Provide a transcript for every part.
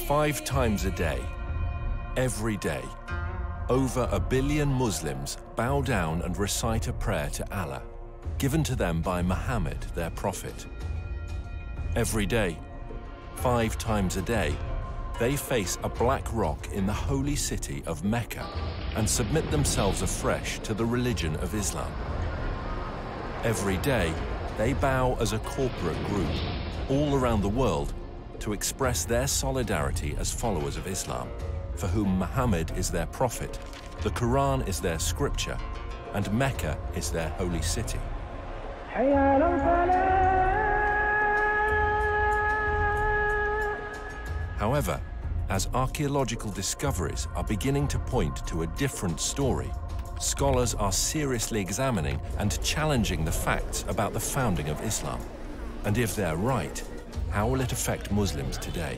5 times a day, every day, over 1 billion Muslims bow down and recite a prayer to Allah, given to them by Muhammad, their prophet. Every day, 5 times a day, they face a black rock in the holy city of Mecca and submit themselves afresh to the religion of Islam. Every day, they bow as a corporate group all around the world to express their solidarity as followers of Islam, for whom Muhammad is their prophet, the Quran is their scripture, and Mecca is their holy city. However, as archaeological discoveries are beginning to point to a different story, scholars are seriously examining and challenging the facts about the founding of Islam. And if they're right, how will it affect Muslims today?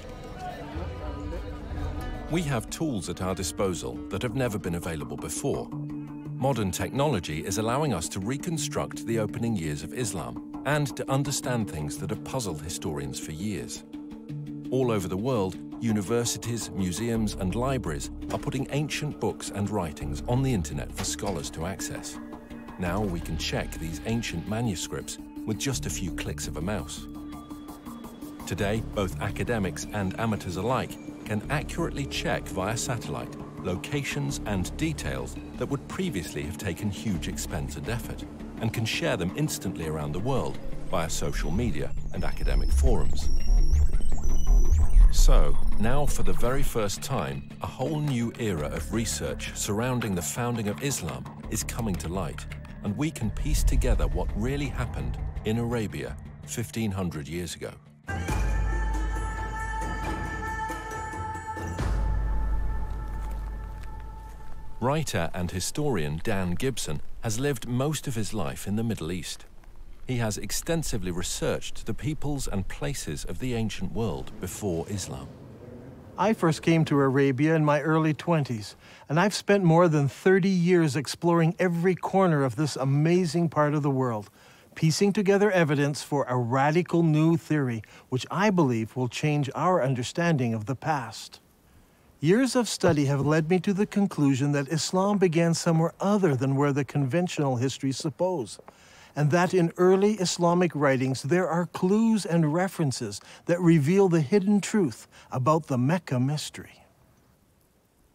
We have tools at our disposal that have never been available before. Modern technology is allowing us to reconstruct the opening years of Islam and to understand things that have puzzled historians for years. All over the world, universities, museums, and libraries are putting ancient books and writings on the internet for scholars to access. Now we can check these ancient manuscripts with just a few clicks of a mouse. Today, both academics and amateurs alike can accurately check via satellite locations and details that would previously have taken huge expense and effort, and can share them instantly around the world via social media and academic forums. So, now for the very first time, a whole new era of research surrounding the founding of Islam is coming to light, and we can piece together what really happened in Arabia 1500 years ago. Writer and historian Dan Gibson has lived most of his life in the Middle East. He has extensively researched the peoples and places of the ancient world before Islam. I first came to Arabia in my early 20s, and I've spent more than 30 years exploring every corner of this amazing part of the world, piecing together evidence for a radical new theory, which I believe will change our understanding of the past. Years of study have led me to the conclusion that Islam began somewhere other than where the conventional histories suppose, and that in early Islamic writings there are clues and references that reveal the hidden truth about the Mecca mystery.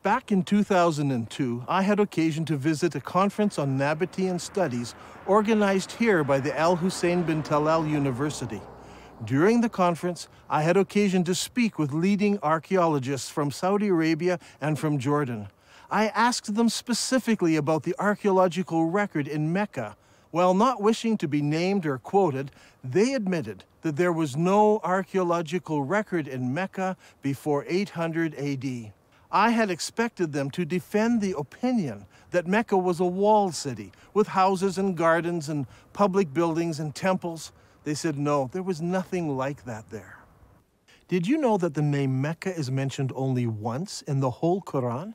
Back in 2002, I had occasion to visit a conference on Nabatean studies organized here by the Al Hussein bin Talal University. During the conference, I had occasion to speak with leading archaeologists from Saudi Arabia and from Jordan. I asked them specifically about the archaeological record in Mecca. While not wishing to be named or quoted, they admitted that there was no archaeological record in Mecca before 800 AD. I had expected them to defend the opinion that Mecca was a walled city with houses and gardens and public buildings and temples. They said no, there was nothing like that there. Did you know that the name Mecca is mentioned only once in the whole Quran?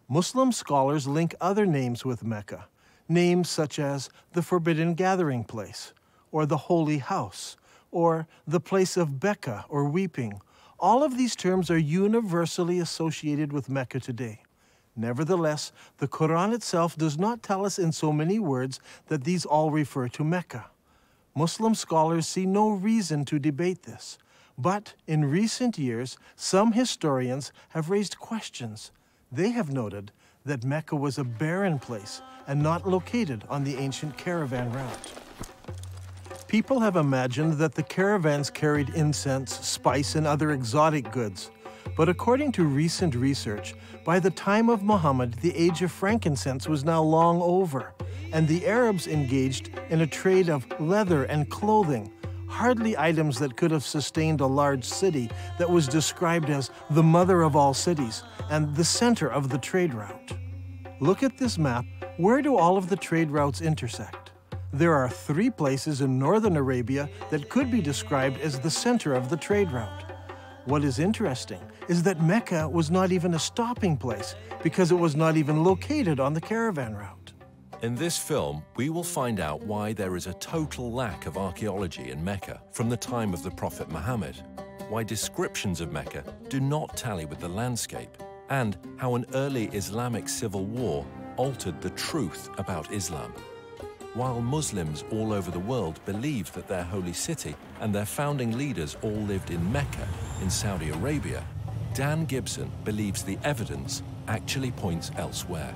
Muslim scholars link other names with Mecca. Names such as the Forbidden Gathering Place, or the Holy House, or the Place of Becca, or Weeping. All of these terms are universally associated with Mecca today. Nevertheless, the Quran itself does not tell us in so many words that these all refer to Mecca. Muslim scholars see no reason to debate this. But in recent years, some historians have raised questions. They have noted that Mecca was a barren place and not located on the ancient caravan route. People have imagined that the caravans carried incense, spice, and other exotic goods. But according to recent research, by the time of Muhammad, the age of frankincense was now long over, and the Arabs engaged in a trade of leather and clothing, hardly items that could have sustained a large city that was described as the mother of all cities and the center of the trade route. Look at this map. Where do all of the trade routes intersect? There are 3 places in northern Arabia that could be described as the center of the trade route. What is interesting is that Mecca was not even a stopping place because it was not even located on the caravan route. In this film, we will find out why there is a total lack of archaeology in Mecca from the time of the Prophet Muhammad, why descriptions of Mecca do not tally with the landscape, and how an early Islamic civil war altered the truth about Islam. While Muslims all over the world believe that their holy city and their founding leaders all lived in Mecca, in Saudi Arabia, Dan Gibson believes the evidence actually points elsewhere.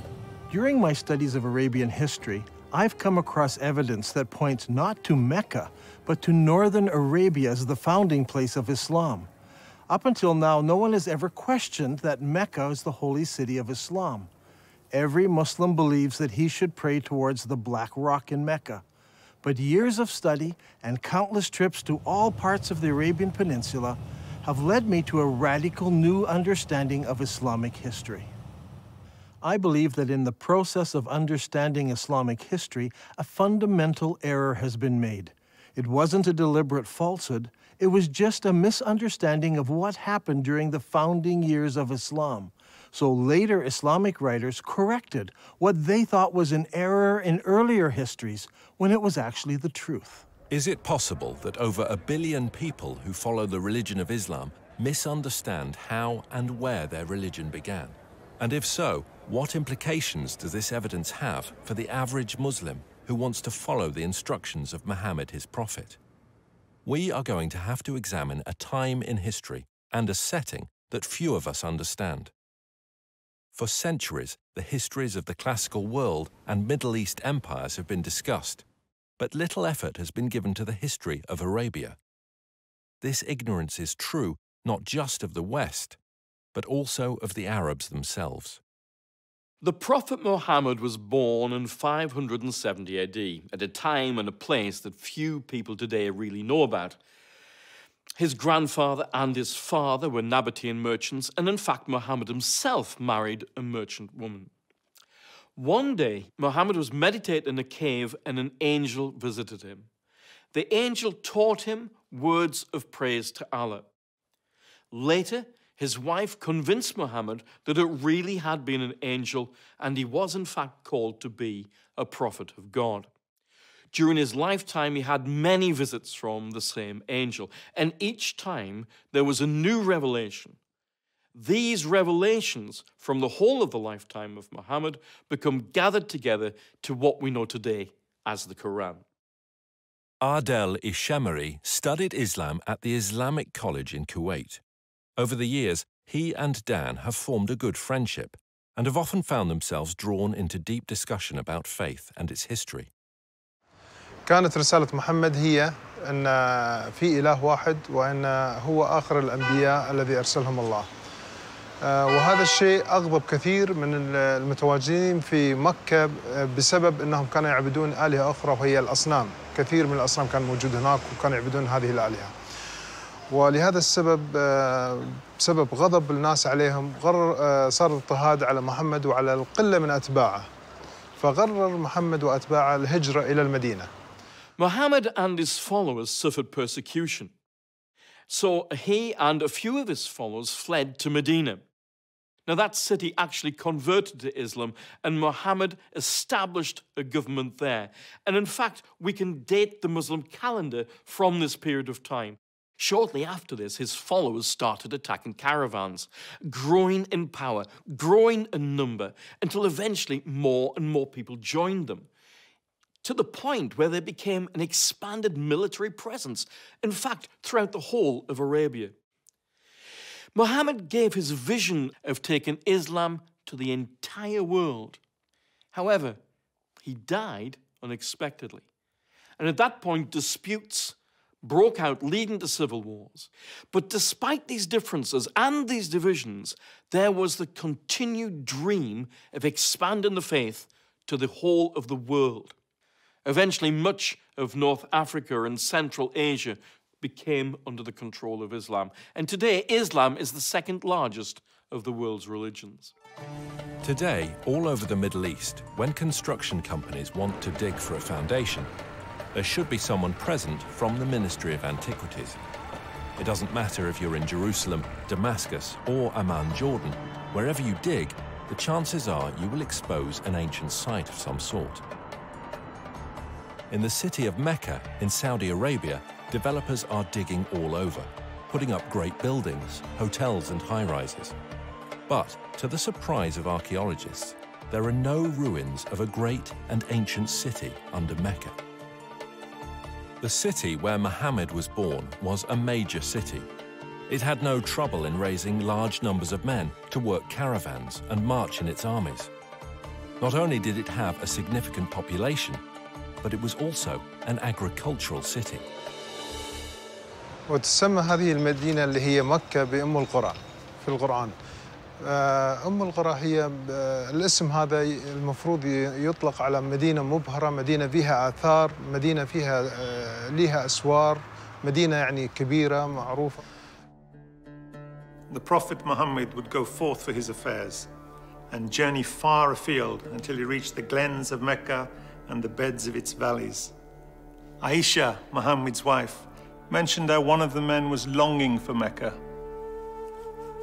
During my studies of Arabian history, I've come across evidence that points not to Mecca, but to northern Arabia as the founding place of Islam. Up until now, no one has ever questioned that Mecca is the holy city of Islam. Every Muslim believes that he should pray towards the Black Rock in Mecca. But years of study and countless trips to all parts of the Arabian Peninsula have led me to a radical new understanding of Islamic history. I believe that in the process of understanding Islamic history, a fundamental error has been made. It wasn't a deliberate falsehood, it was just a misunderstanding of what happened during the founding years of Islam. So later Islamic writers corrected what they thought was an error in earlier histories when it was actually the truth. Is it possible that over 1 billion people who follow the religion of Islam misunderstand how and where their religion began? And if so, what implications does this evidence have for the average Muslim who wants to follow the instructions of Muhammad, his prophet? We are going to have to examine a time in history and a setting that few of us understand. For centuries, the histories of the classical world and Middle East empires have been discussed, but little effort has been given to the history of Arabia. This ignorance is true not just of the West, but also of the Arabs themselves. The Prophet Muhammad was born in 570 AD, at a time and a place that few people today really know about. His grandfather and his father were Nabatean merchants, and in fact Muhammad himself married a merchant woman. One day, Muhammad was meditating in a cave and an angel visited him. The angel taught him words of praise to Allah. Later, his wife convinced Muhammad that it really had been an angel and he was in fact called to be a prophet of God. During his lifetime, he had many visits from the same angel, and each time there was a new revelation. These revelations from the whole of the lifetime of Muhammad become gathered together to what we know today as the Quran. Adel Ishemeri studied Islam at the Islamic College in Kuwait. Over the years, he and Dan have formed a good friendship and have often found themselves drawn into deep discussion about faith and its history. كانت رسالة محمد هي أن في إله واحد وأن هو آخر الأنبياء الذي أرسلهم الله. وهذا الشيء أغضب كثير من المتواجدين في مكة بسبب أنهم كانوا يعبدون آلهة أخرى وهي الأصنام. كثير من الأصنام كان موجود هناك وكانوا يعبدون هذه الآلهة. ولهذا السبب بسبب غضب الناس عليهم صار اضطهاد على محمد وعلى القلة من أتباعه. فقرر محمد وأتباعه الهجرة إلى المدينة. Muhammad and his followers suffered persecution. So he and a few of his followers fled to Medina. Now that city actually converted to Islam and Muhammad established a government there. And in fact, we can date the Muslim calendar from this period of time. Shortly after this, his followers started attacking caravans, growing in power, growing in number, until eventually more and more people joined them, to the point where they became an expanded military presence, in fact, throughout the whole of Arabia. Muhammad gave his vision of taking Islam to the entire world. However, he died unexpectedly. And at that point, disputes broke out, leading to civil wars. But despite these differences and these divisions, there was the continued dream of expanding the faith to the whole of the world. Eventually, much of North Africa and Central Asia became under the control of Islam. And today, Islam is the second largest of the world's religions. Today, all over the Middle East, when construction companies want to dig for a foundation, there should be someone present from the Ministry of Antiquities. It doesn't matter if you're in Jerusalem, Damascus, or Amman, Jordan. Wherever you dig, the chances are you will expose an ancient site of some sort. In the city of Mecca in Saudi Arabia, developers are digging all over, putting up great buildings, hotels and high-rises. But to the surprise of archaeologists, there are no ruins of a great and ancient city under Mecca. The city where Muhammad was born was a major city. It had no trouble in raising large numbers of men to work caravans and march in its armies. Not only did it have a significant population, but it was also an agricultural city. وتسمى هذه المدينة اللي هي مكة بأم القرى في القرآن. أم القرى هي الاسم هذا المفروض يطلق على مدينة مبهرة، مدينة فيها آثار، مدينة فيها لها أسوار، مدينة يعني كبيرة معروفة. The Prophet Muhammad would go forth for his affairs and journey far afield until he reached the glens of Mecca and the beds of its valleys. Aisha, Muhammad's wife, mentioned how one of the men was longing for Mecca.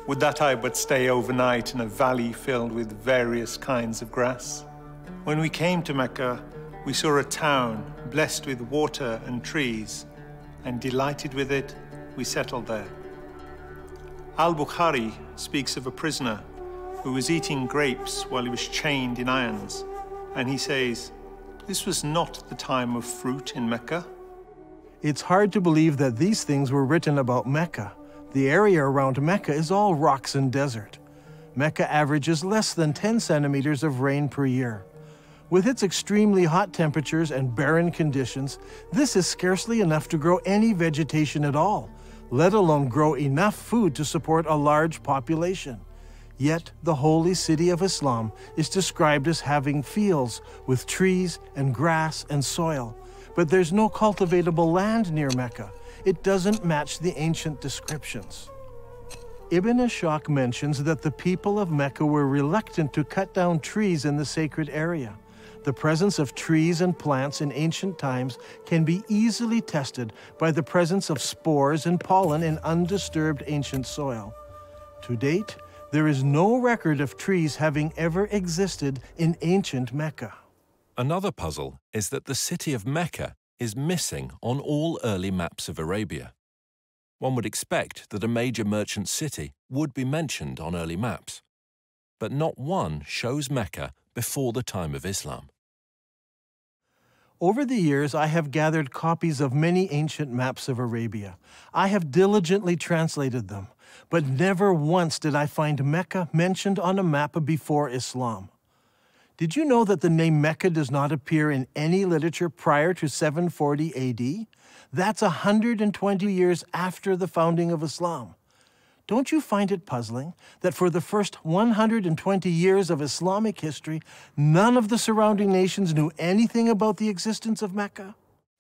Would that I but stay overnight in a valley filled with various kinds of grass? When we came to Mecca, we saw a town blessed with water and trees, and delighted with it, we settled there. Al-Bukhari speaks of a prisoner who was eating grapes while he was chained in irons, and he says, "This was not the time of fruit in Mecca." It's hard to believe that these things were written about Mecca. The area around Mecca is all rocks and desert. Mecca averages less than 10 centimeters of rain per year. With its extremely hot temperatures and barren conditions, this is scarcely enough to grow any vegetation at all, let alone grow enough food to support a large population. Yet the holy city of Islam is described as having fields with trees and grass and soil. But there's no cultivatable land near Mecca. It doesn't match the ancient descriptions. Ibn Ishaq mentions that the people of Mecca were reluctant to cut down trees in the sacred area. The presence of trees and plants in ancient times can be easily tested by the presence of spores and pollen in undisturbed ancient soil. To date, there is no record of trees having ever existed in ancient Mecca. Another puzzle is that the city of Mecca is missing on all early maps of Arabia. One would expect that a major merchant city would be mentioned on early maps, but not one shows Mecca before the time of Islam. Over the years, I have gathered copies of many ancient maps of Arabia. I have diligently translated them, but never once did I find Mecca mentioned on a map before Islam. Did you know that the name Mecca does not appear in any literature prior to 740 AD? That's 120 years after the founding of Islam. Don't you find it puzzling that for the first 120 years of Islamic history, none of the surrounding nations knew anything about the existence of Mecca?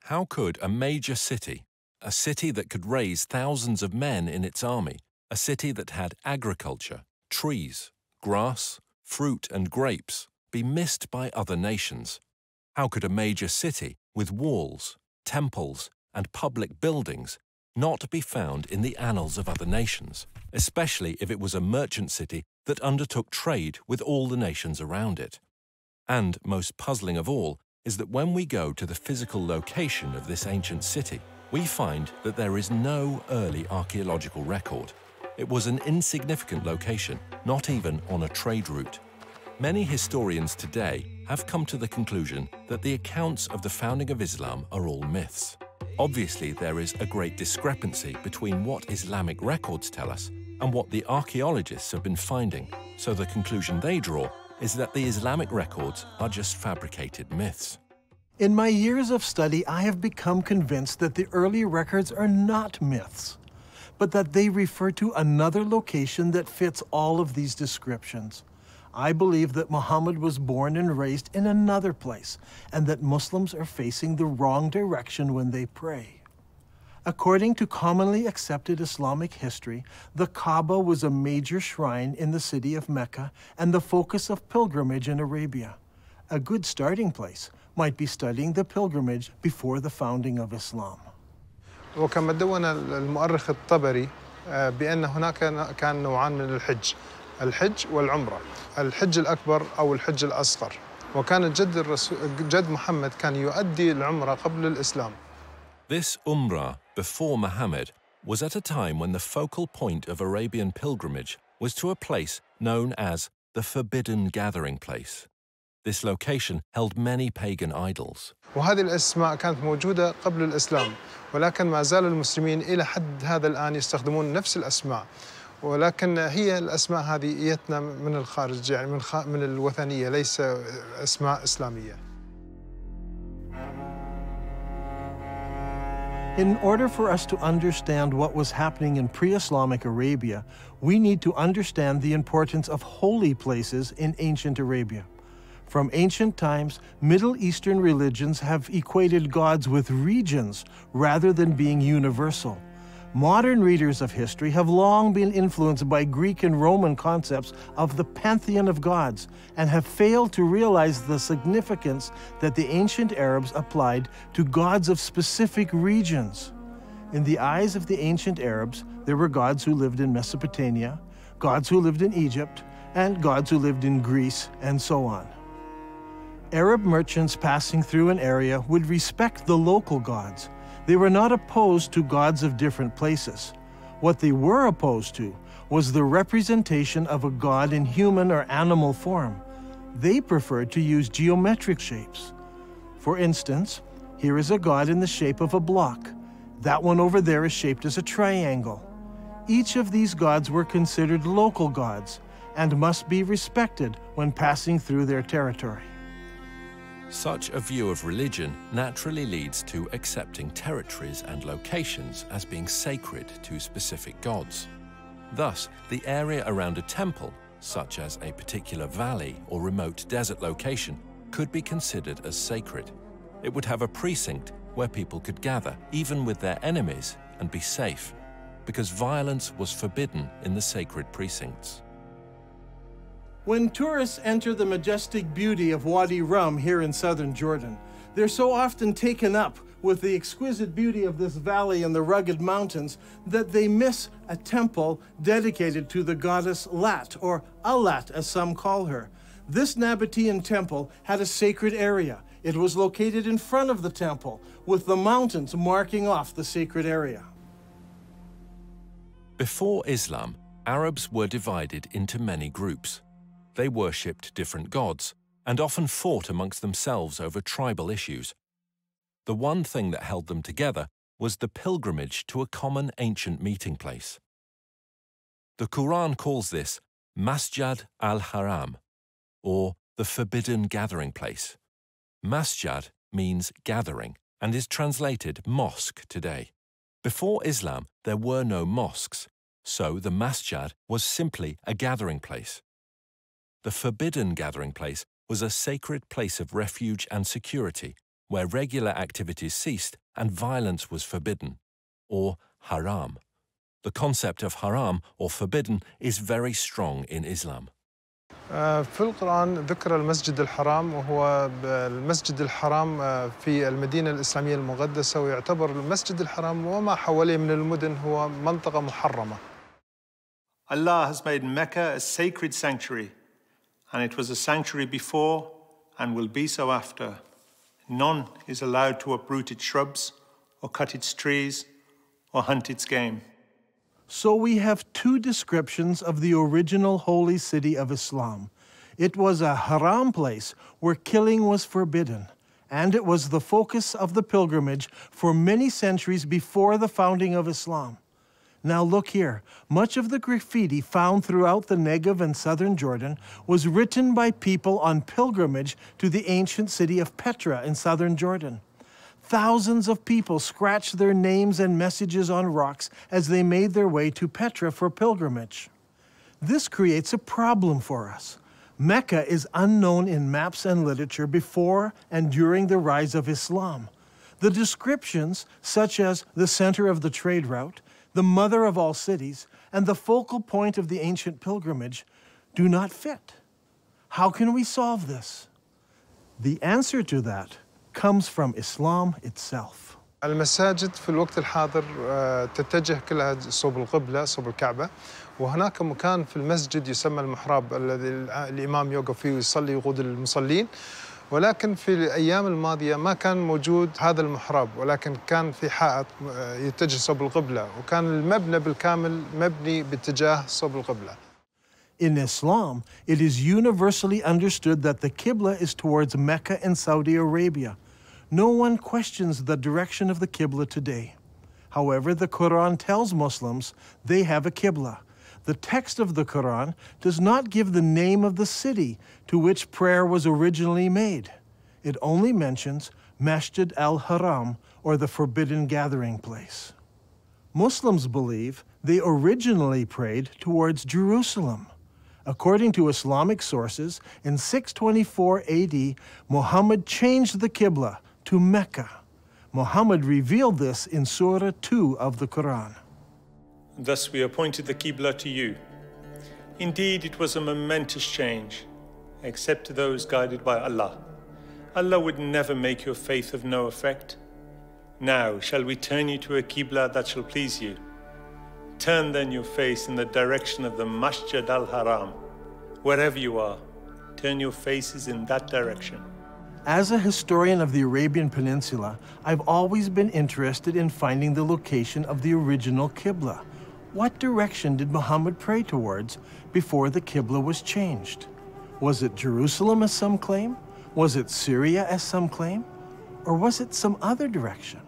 How could a major city, a city that could raise thousands of men in its army, a city that had agriculture, trees, grass, fruit and grapes, be missed by other nations? How could a major city with walls, temples, and public buildings not be found in the annals of other nations, especially if it was a merchant city that undertook trade with all the nations around it? And most puzzling of all is that when we go to the physical location of this ancient city, we find that there is no early archaeological record. It was an insignificant location, not even on a trade route. Many historians today have come to the conclusion that the accounts of the founding of Islam are all myths. Obviously, there is a great discrepancy between what Islamic records tell us and what the archaeologists have been finding, so the conclusion they draw is that the Islamic records are just fabricated myths. In my years of study, I have become convinced that the early records are not myths, but that they refer to another location that fits all of these descriptions. I believe that Muhammad was born and raised in another place, and that Muslims are facing the wrong direction when they pray. According to commonly accepted Islamic history, the Kaaba was a major shrine in the city of Mecca and the focus of pilgrimage in Arabia. A good starting place might be studying the pilgrimage before the founding of Islam. وكما دون المؤرخ الطبري بأن هناك كان نوعان من الحج، الحج والعمرة. الحج الأكبر أو الحج الأصغر وكان جد محمد كان يؤدي العمرة قبل الإسلام. This Umrah before Muhammad was at a time when the focal point of Arabian pilgrimage was to a place known as the Forbidden Gathering Place. This location held many pagan idols. وهذه الأسماء كانت موجودة قبل الإسلام، ولكن ما زال المسلمين إلى حد هذا الآن يستخدمون نفس الأسماء، ولكن هي الأسماء هذه إيتنا من الخارج، يعني من الوثنية، ليس أسماء إسلامية. In order for us to understand what was happening in pre-Islamic Arabia, we need to understand the importance of holy places in ancient Arabia. From ancient times, Middle Eastern religions have equated gods with regions rather than being universal. Modern readers of history have long been influenced by Greek and Roman concepts of the pantheon of gods and have failed to realize the significance that the ancient Arabs applied to gods of specific regions. In the eyes of the ancient Arabs, there were gods who lived in Mesopotamia, gods who lived in Egypt, and gods who lived in Greece, and so on. Arab merchants passing through an area would respect the local gods. They were not opposed to gods of different places. What they were opposed to was the representation of a god in human or animal form. They preferred to use geometric shapes. For instance, here is a god in the shape of a block. That one over there is shaped as a triangle. Each of these gods were considered local gods and must be respected when passing through their territory. Such a view of religion naturally leads to accepting territories and locations as being sacred to specific gods. Thus, the area around a temple, such as a particular valley or remote desert location, could be considered as sacred. It would have a precinct where people could gather, even with their enemies, and be safe, because violence was forbidden in the sacred precincts. When tourists enter the majestic beauty of Wadi Rum here in southern Jordan, they're so often taken up with the exquisite beauty of this valley and the rugged mountains that they miss a temple dedicated to the goddess Lat, or Allat as some call her. This Nabatean temple had a sacred area. It was located in front of the temple, with the mountains marking off the sacred area. Before Islam, Arabs were divided into many groups. They worshipped different gods and often fought amongst themselves over tribal issues. The one thing that held them together was the pilgrimage to a common ancient meeting place. The Quran calls this Masjid al-Haram, or the Forbidden Gathering Place. Masjid means gathering and is translated mosque today. Before Islam, there were no mosques, so the masjid was simply a gathering place. The Forbidden Gathering Place was a sacred place of refuge and security, where regular activities ceased and violence was forbidden, or haram. The concept of haram, or forbidden, is very strong in Islam. في القرآن ذكر المسجد الحرام، وهو المسجد الحرام في المدينة الإسلامية المقدسة، ويعتبر المسجد الحرام وما حواليه من المدن هو منطقة محرمة. Allah has made Mecca a sacred sanctuary, and it was a sanctuary before and will be so after. None is allowed to uproot its shrubs or cut its trees or hunt its game. So we have two descriptions of the original holy city of Islam. It was a haram place where killing was forbidden, and it was the focus of the pilgrimage for many centuries before the founding of Islam. Now look here, much of the graffiti found throughout the Negev and southern Jordan was written by people on pilgrimage to the ancient city of Petra in southern Jordan. Thousands of people scratched their names and messages on rocks as they made their way to Petra for pilgrimage. This creates a problem for us. Mecca is unknown in maps and literature before and during the rise of Islam. The descriptions, such as the center of the trade route, the mother of all cities, and the focal point of the ancient pilgrimage, do not fit. How can we solve this? The answer to that comes from Islam itself. المساجد في الوقت الحاضر تتجه كلها صوب القبلة، صوب الكعبة، وهناك مكان في المسجد يسمى المحراب الذي الإمام يوقف فيه ويصلي يقود المصلين، ولكن في الأيام الماضية ما كان موجود هذا المحراب، ولكن كان في حائط يتجه صوب القبلة، وكان المبنى بالكامل مبني باتجاه صوب القبلة. In Islam, it is universally understood that the Qibla is towards Mecca in Saudi Arabia. No one questions the direction of the Qibla today. However, the Quran tells Muslims they have a Qibla. The text of the Quran does not give the name of the city to which prayer was originally made. It only mentions Masjid al-Haram, or the forbidden gathering place. Muslims believe they originally prayed towards Jerusalem. According to Islamic sources, in 624 AD, Muhammad changed the Qibla to Mecca. Muhammad revealed this in Surah 2 of the Quran. Thus we appointed the Qibla to you. Indeed, it was a momentous change, except to those guided by Allah. Allah would never make your faith of no effect. Now shall we turn you to a Qibla that shall please you. Turn then your face in the direction of the Masjid al-Haram. Wherever you are, turn your faces in that direction. As a historian of the Arabian Peninsula, I've always been interested in finding the location of the original Qibla. What direction did Muhammad pray towards before the Qibla was changed? Was it Jerusalem, as some claim? Was it Syria, as some claim? Or was it some other direction?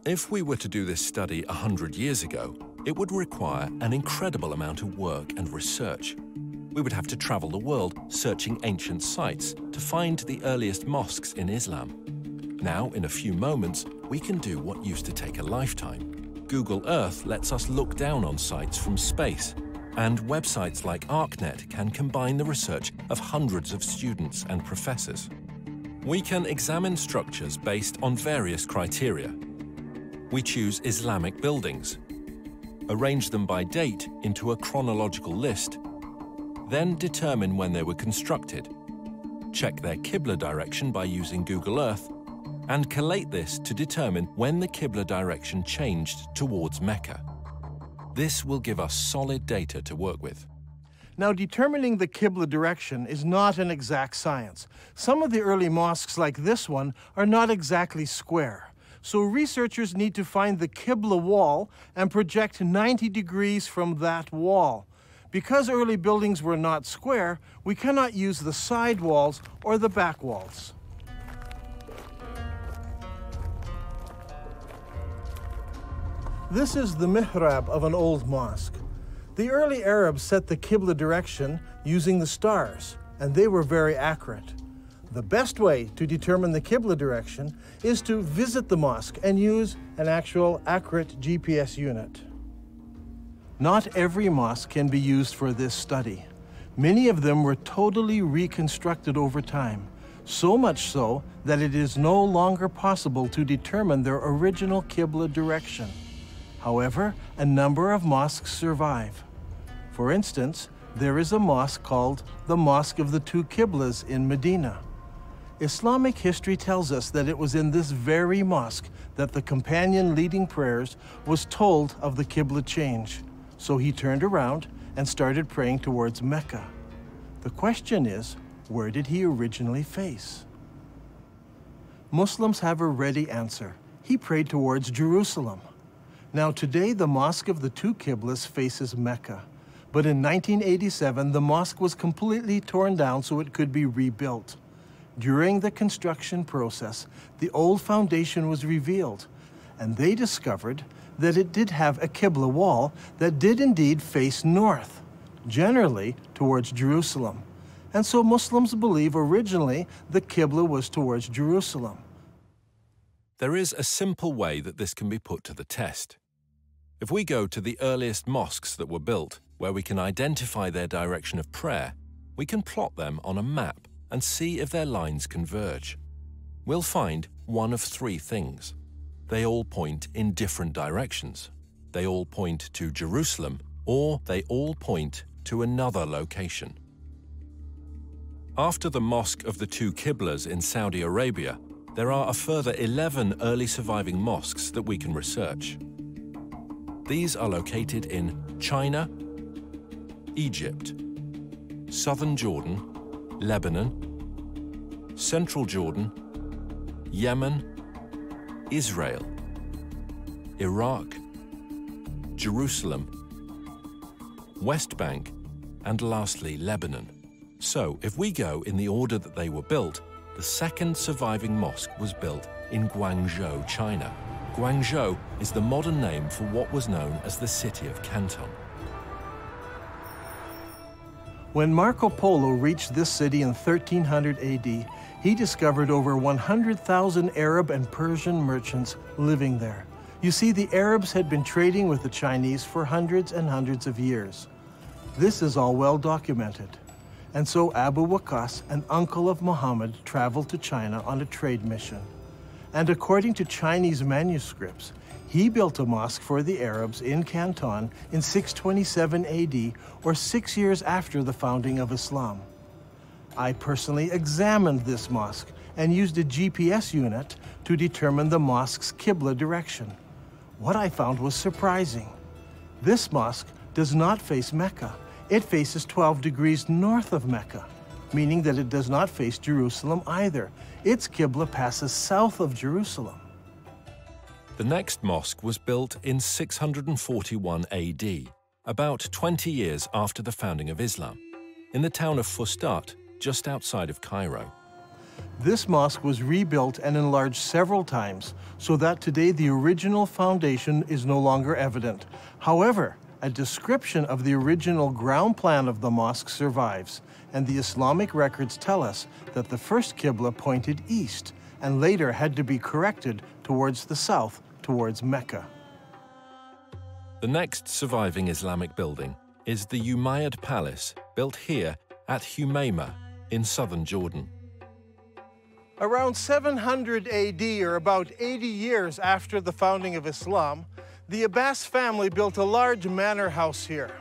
If we were to do this study 100 years ago, it would require an incredible amount of work and research. We would have to travel the world searching ancient sites to find the earliest mosques in Islam. Now, in a few moments, we can do what used to take a lifetime. Google Earth lets us look down on sites from space, and websites like ArcNet can combine the research of hundreds of students and professors. We can examine structures based on various criteria. We choose Islamic buildings, arrange them by date into a chronological list, then determine when they were constructed, check their Qibla direction by using Google Earth, and collate this to determine when the Qibla direction changed towards Mecca. This will give us solid data to work with. Now, determining the Qibla direction is not an exact science. Some of the early mosques, like this one, are not exactly square. So researchers need to find the Qibla wall and project 90 degrees from that wall. Because early buildings were not square, we cannot use the side walls or the back walls. This is the mihrab of an old mosque. The early Arabs set the Qibla direction using the stars, and they were very accurate. The best way to determine the Qibla direction is to visit the mosque and use an actual accurate GPS unit. Not every mosque can be used for this study. Many of them were totally reconstructed over time, so much so that it is no longer possible to determine their original Qibla direction. However, a number of mosques survive. For instance, there is a mosque called the Mosque of the Two Qiblas in Medina. Islamic history tells us that it was in this very mosque that the companion leading prayers was told of the Qibla change. So he turned around and started praying towards Mecca. The question is, where did he originally face? Muslims have a ready answer. He prayed towards Jerusalem. Now today, the Mosque of the Two Qiblas faces Mecca. But in 1987, the mosque was completely torn down so it could be rebuilt. During the construction process, the old foundation was revealed, and they discovered that it did have a Qibla wall that did indeed face north, generally towards Jerusalem. And so Muslims believe originally the Qibla was towards Jerusalem. There is a simple way that this can be put to the test. If we go to the earliest mosques that were built, where we can identify their direction of prayer, we can plot them on a map and see if their lines converge. We'll find one of three things. They all point in different directions. They all point to Jerusalem, or they all point to another location. After the Mosque of the Two Qiblas in Saudi Arabia, there are a further 11 early surviving mosques that we can research. These are located in China, Egypt, southern Jordan, Lebanon, Central Jordan, Yemen, Israel, Iraq, Jerusalem, West Bank, and lastly, Lebanon. So, if we go in the order that they were built, the second surviving mosque was built in Guangzhou, China. Guangzhou is the modern name for what was known as the city of Canton. When Marco Polo reached this city in 1300 AD, he discovered over 100,000 Arab and Persian merchants living there. You see, the Arabs had been trading with the Chinese for hundreds and hundreds of years. This is all well documented. And so Abu Waqas, an uncle of Muhammad, traveled to China on a trade mission. And according to Chinese manuscripts, he built a mosque for the Arabs in Canton in 627 AD, or 6 years after the founding of Islam. I personally examined this mosque and used a GPS unit to determine the mosque's Qibla direction. What I found was surprising. This mosque does not face Mecca. It faces 12 degrees north of Mecca, meaning that it does not face Jerusalem either. Its Qibla passes south of Jerusalem. The next mosque was built in 641 AD, about 20 years after the founding of Islam, in the town of Fustat, just outside of Cairo. This mosque was rebuilt and enlarged several times, so that today the original foundation is no longer evident. However, a description of the original ground plan of the mosque survives, and the Islamic records tell us that the first Qibla pointed east and later had to be corrected towards the south, towards Mecca. The next surviving Islamic building is the Umayyad Palace, built here at Humayma in southern Jordan. Around 700 AD, or about 80 years after the founding of Islam, the Abbas family built a large manor house here.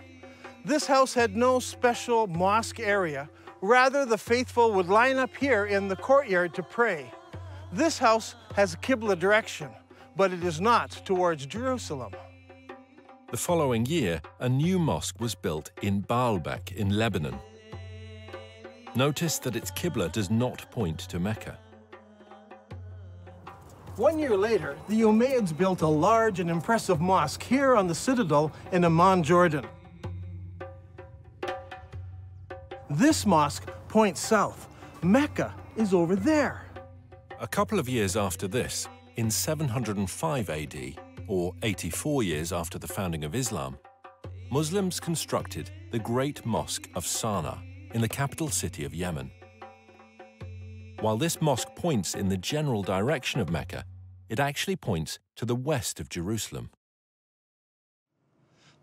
This house had no special mosque area. Rather, the faithful would line up here in the courtyard to pray. This house has a Qibla direction, but it is not towards Jerusalem. The following year, a new mosque was built in Baalbek in Lebanon. Notice that its Qibla does not point to Mecca. 1 year later, the Umayyads built a large and impressive mosque here on the citadel in Amman, Jordan. This mosque points south. Mecca is over there. A couple of years after this, in 705 AD, or 84 years after the founding of Islam, Muslims constructed the Great Mosque of Sana'a in the capital city of Yemen. While this mosque points in the general direction of Mecca, it actually points to the west of Jerusalem.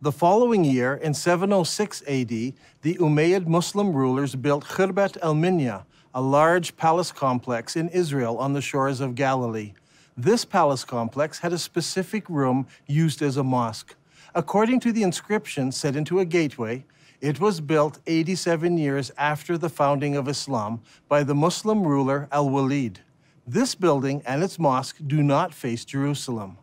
The following year, in 706 AD, the Umayyad Muslim rulers built Khirbat al-Minya, a large palace complex in Israel on the shores of Galilee. This palace complex had a specific room used as a mosque. According to the inscription set into a gateway, it was built 87 years after the founding of Islam by the Muslim ruler Al-Walid. This building and its mosque do not face Jerusalem.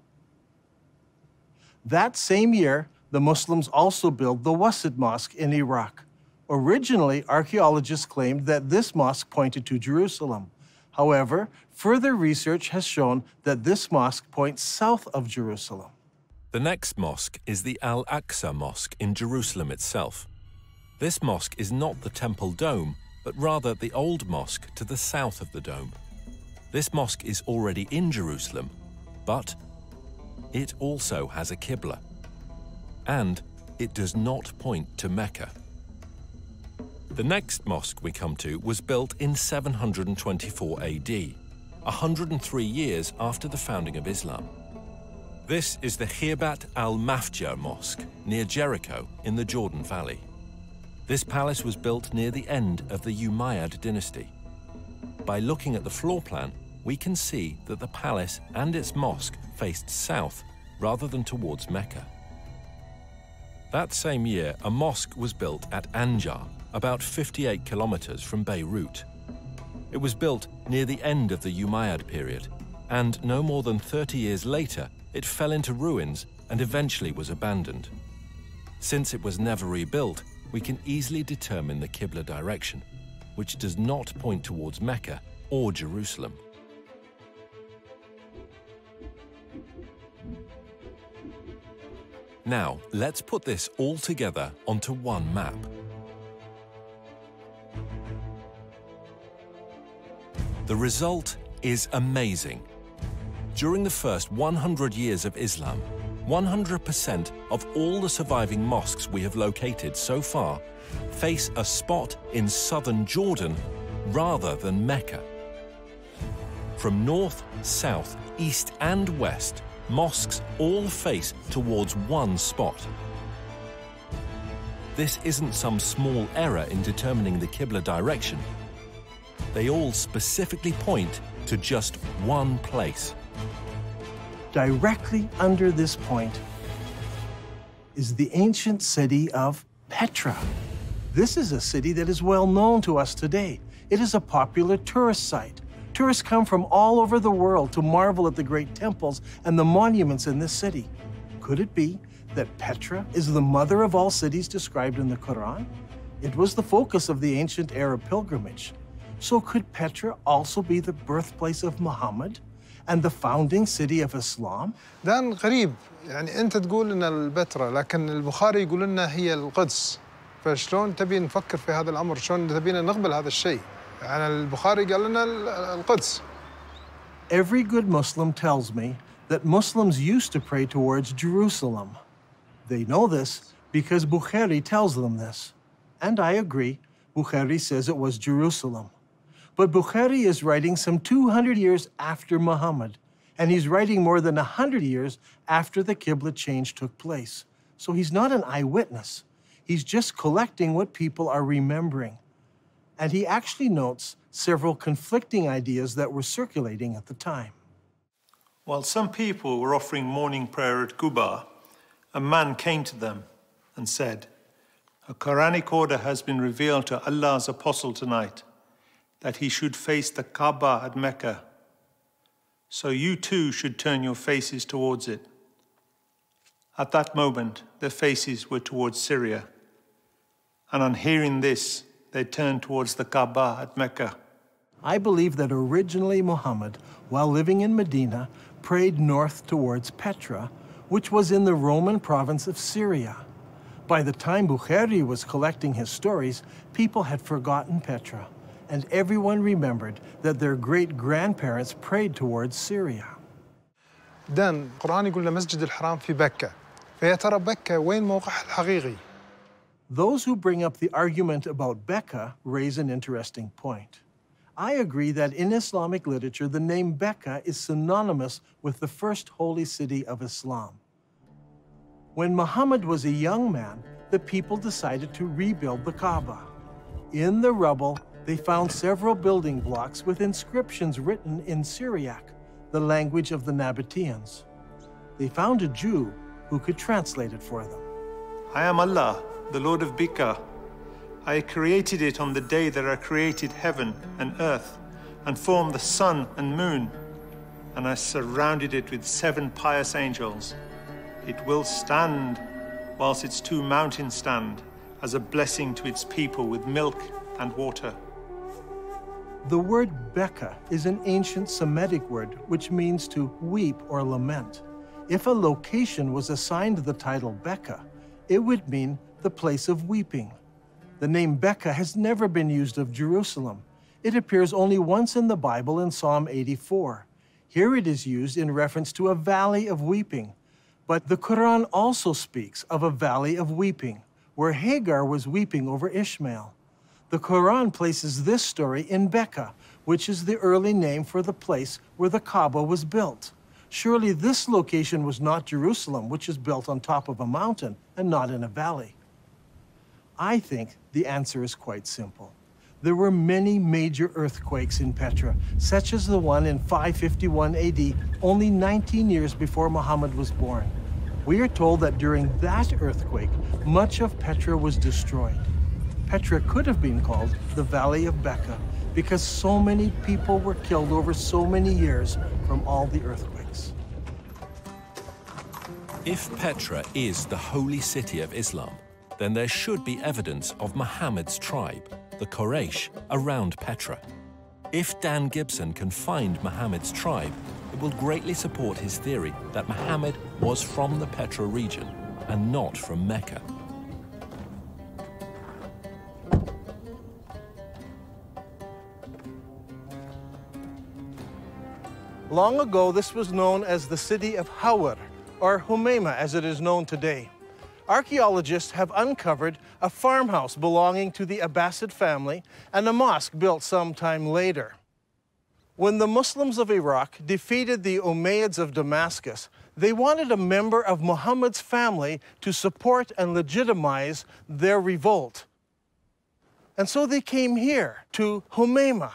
That same year, the Muslims also built the Wasit Mosque in Iraq. Originally, archaeologists claimed that this mosque pointed to Jerusalem. However, further research has shown that this mosque points south of Jerusalem. The next mosque is the Al-Aqsa Mosque in Jerusalem itself. This mosque is not the temple dome, but rather the old mosque to the south of the dome. This mosque is already in Jerusalem, but it also has a Qibla, and it does not point to Mecca. The next mosque we come to was built in 724 AD, 103 years after the founding of Islam. This is the Khirbat al-Mafja Mosque near Jericho in the Jordan Valley. This palace was built near the end of the Umayyad dynasty. By looking at the floor plan, we can see that the palace and its mosque faced south rather than towards Mecca. That same year, a mosque was built at Anjar, about 58 kilometers from Beirut. It was built near the end of the Umayyad period, and no more than 30 years later, it fell into ruins and eventually was abandoned. Since it was never rebuilt, we can easily determine the Qibla direction, which does not point towards Mecca or Jerusalem. Now, let's put this all together onto one map. The result is amazing. During the first 100 years of Islam, 100% of all the surviving mosques we have located so far face a spot in southern Jordan rather than Mecca. From north, south, east and west, mosques all face towards one spot. This isn't some small error in determining the Qibla direction. They all specifically point to just one place. Directly under this point is the ancient city of Petra. This is a city that is well known to us today. It is a popular tourist site. Tourists come from all over the world to marvel at the great temples and the monuments in this city. Could it be that Petra is the mother of all cities described in the Quran? It was the focus of the ancient Arab pilgrimage. So could Petra also be the birthplace of Muhammad and the founding city of Islam? دان غريب، يعني أنت تقول إن البتراء لكن البخاري يقول لنا هي القدس. فشلون تبي نفكر في هذا الأمر؟ شلون تبينا نقبل هذا الشيء؟ يعني البخاري قال لنا القدس. Every good Muslim tells me that Muslims used to pray towards Jerusalem. They know this because Bukhari tells them this. And I agree, Bukhari says it was Jerusalem. But Bukhari is writing some 200 years after Muhammad, and he's writing more than 100 years after the Qibla change took place. So he's not an eyewitness. He's just collecting what people are remembering. And he actually notes several conflicting ideas that were circulating at the time. While some people were offering morning prayer at Quba, a man came to them and said, "A Quranic order has been revealed to Allah's apostle tonight, that he should face the Kaaba at Mecca. So you too should turn your faces towards it." At that moment, their faces were towards Syria. And on hearing this, they turned towards the Kaaba at Mecca. I believe that originally Muhammad, while living in Medina, prayed north towards Petra, which was in the Roman province of Syria. By the time Bukhari was collecting his stories, people had forgotten Petra, and everyone remembered that their great-grandparents prayed towards Syria. دان القرآن يقول لنا مسجد الحرام في بكة. فيا ترى بكة وين موقعها الحقيقي؟ Those who bring up the argument about Becca raise an interesting point. I agree that in Islamic literature, the name Becca is synonymous with the first holy city of Islam. When Muhammad was a young man, the people decided to rebuild the Kaaba. In the rubble, they found several building blocks with inscriptions written in Syriac, the language of the Nabateans. They found a Jew who could translate it for them. I am Allah, the Lord of Bika. I created it on the day that I created heaven and earth and formed the sun and moon, and I surrounded it with 7 pious angels. It will stand whilst its 2 mountains stand as a blessing to its people with milk and water. The word Becca is an ancient Semitic word which means to weep or lament. If a location was assigned the title Becca, it would mean the place of weeping. The name Becca has never been used of Jerusalem. It appears only once in the Bible in Psalm 84. Here it is used in reference to a valley of weeping. But the Quran also speaks of a valley of weeping, where Hagar was weeping over Ishmael. The Quran places this story in Becca, which is the early name for the place where the Kaaba was built. Surely this location was not Jerusalem, which is built on top of a mountain and not in a valley. I think the answer is quite simple. There were many major earthquakes in Petra, such as the one in 551 AD, only 19 years before Muhammad was born. We are told that during that earthquake, much of Petra was destroyed. Petra could have been called the Valley of Becca because so many people were killed over so many years from all the earthquakes. If Petra is the holy city of Islam, then there should be evidence of Muhammad's tribe, the Quraysh, around Petra. If Dan Gibson can find Muhammad's tribe, it will greatly support his theory that Muhammad was from the Petra region and not from Mecca. Long ago, this was known as the city of Hawar, or Humayma as it is known today. Archaeologists have uncovered a farmhouse belonging to the Abbasid family and a mosque built sometime later. When the Muslims of Iraq defeated the Umayyads of Damascus, they wanted a member of Muhammad's family to support and legitimize their revolt. And so they came here to Humayma,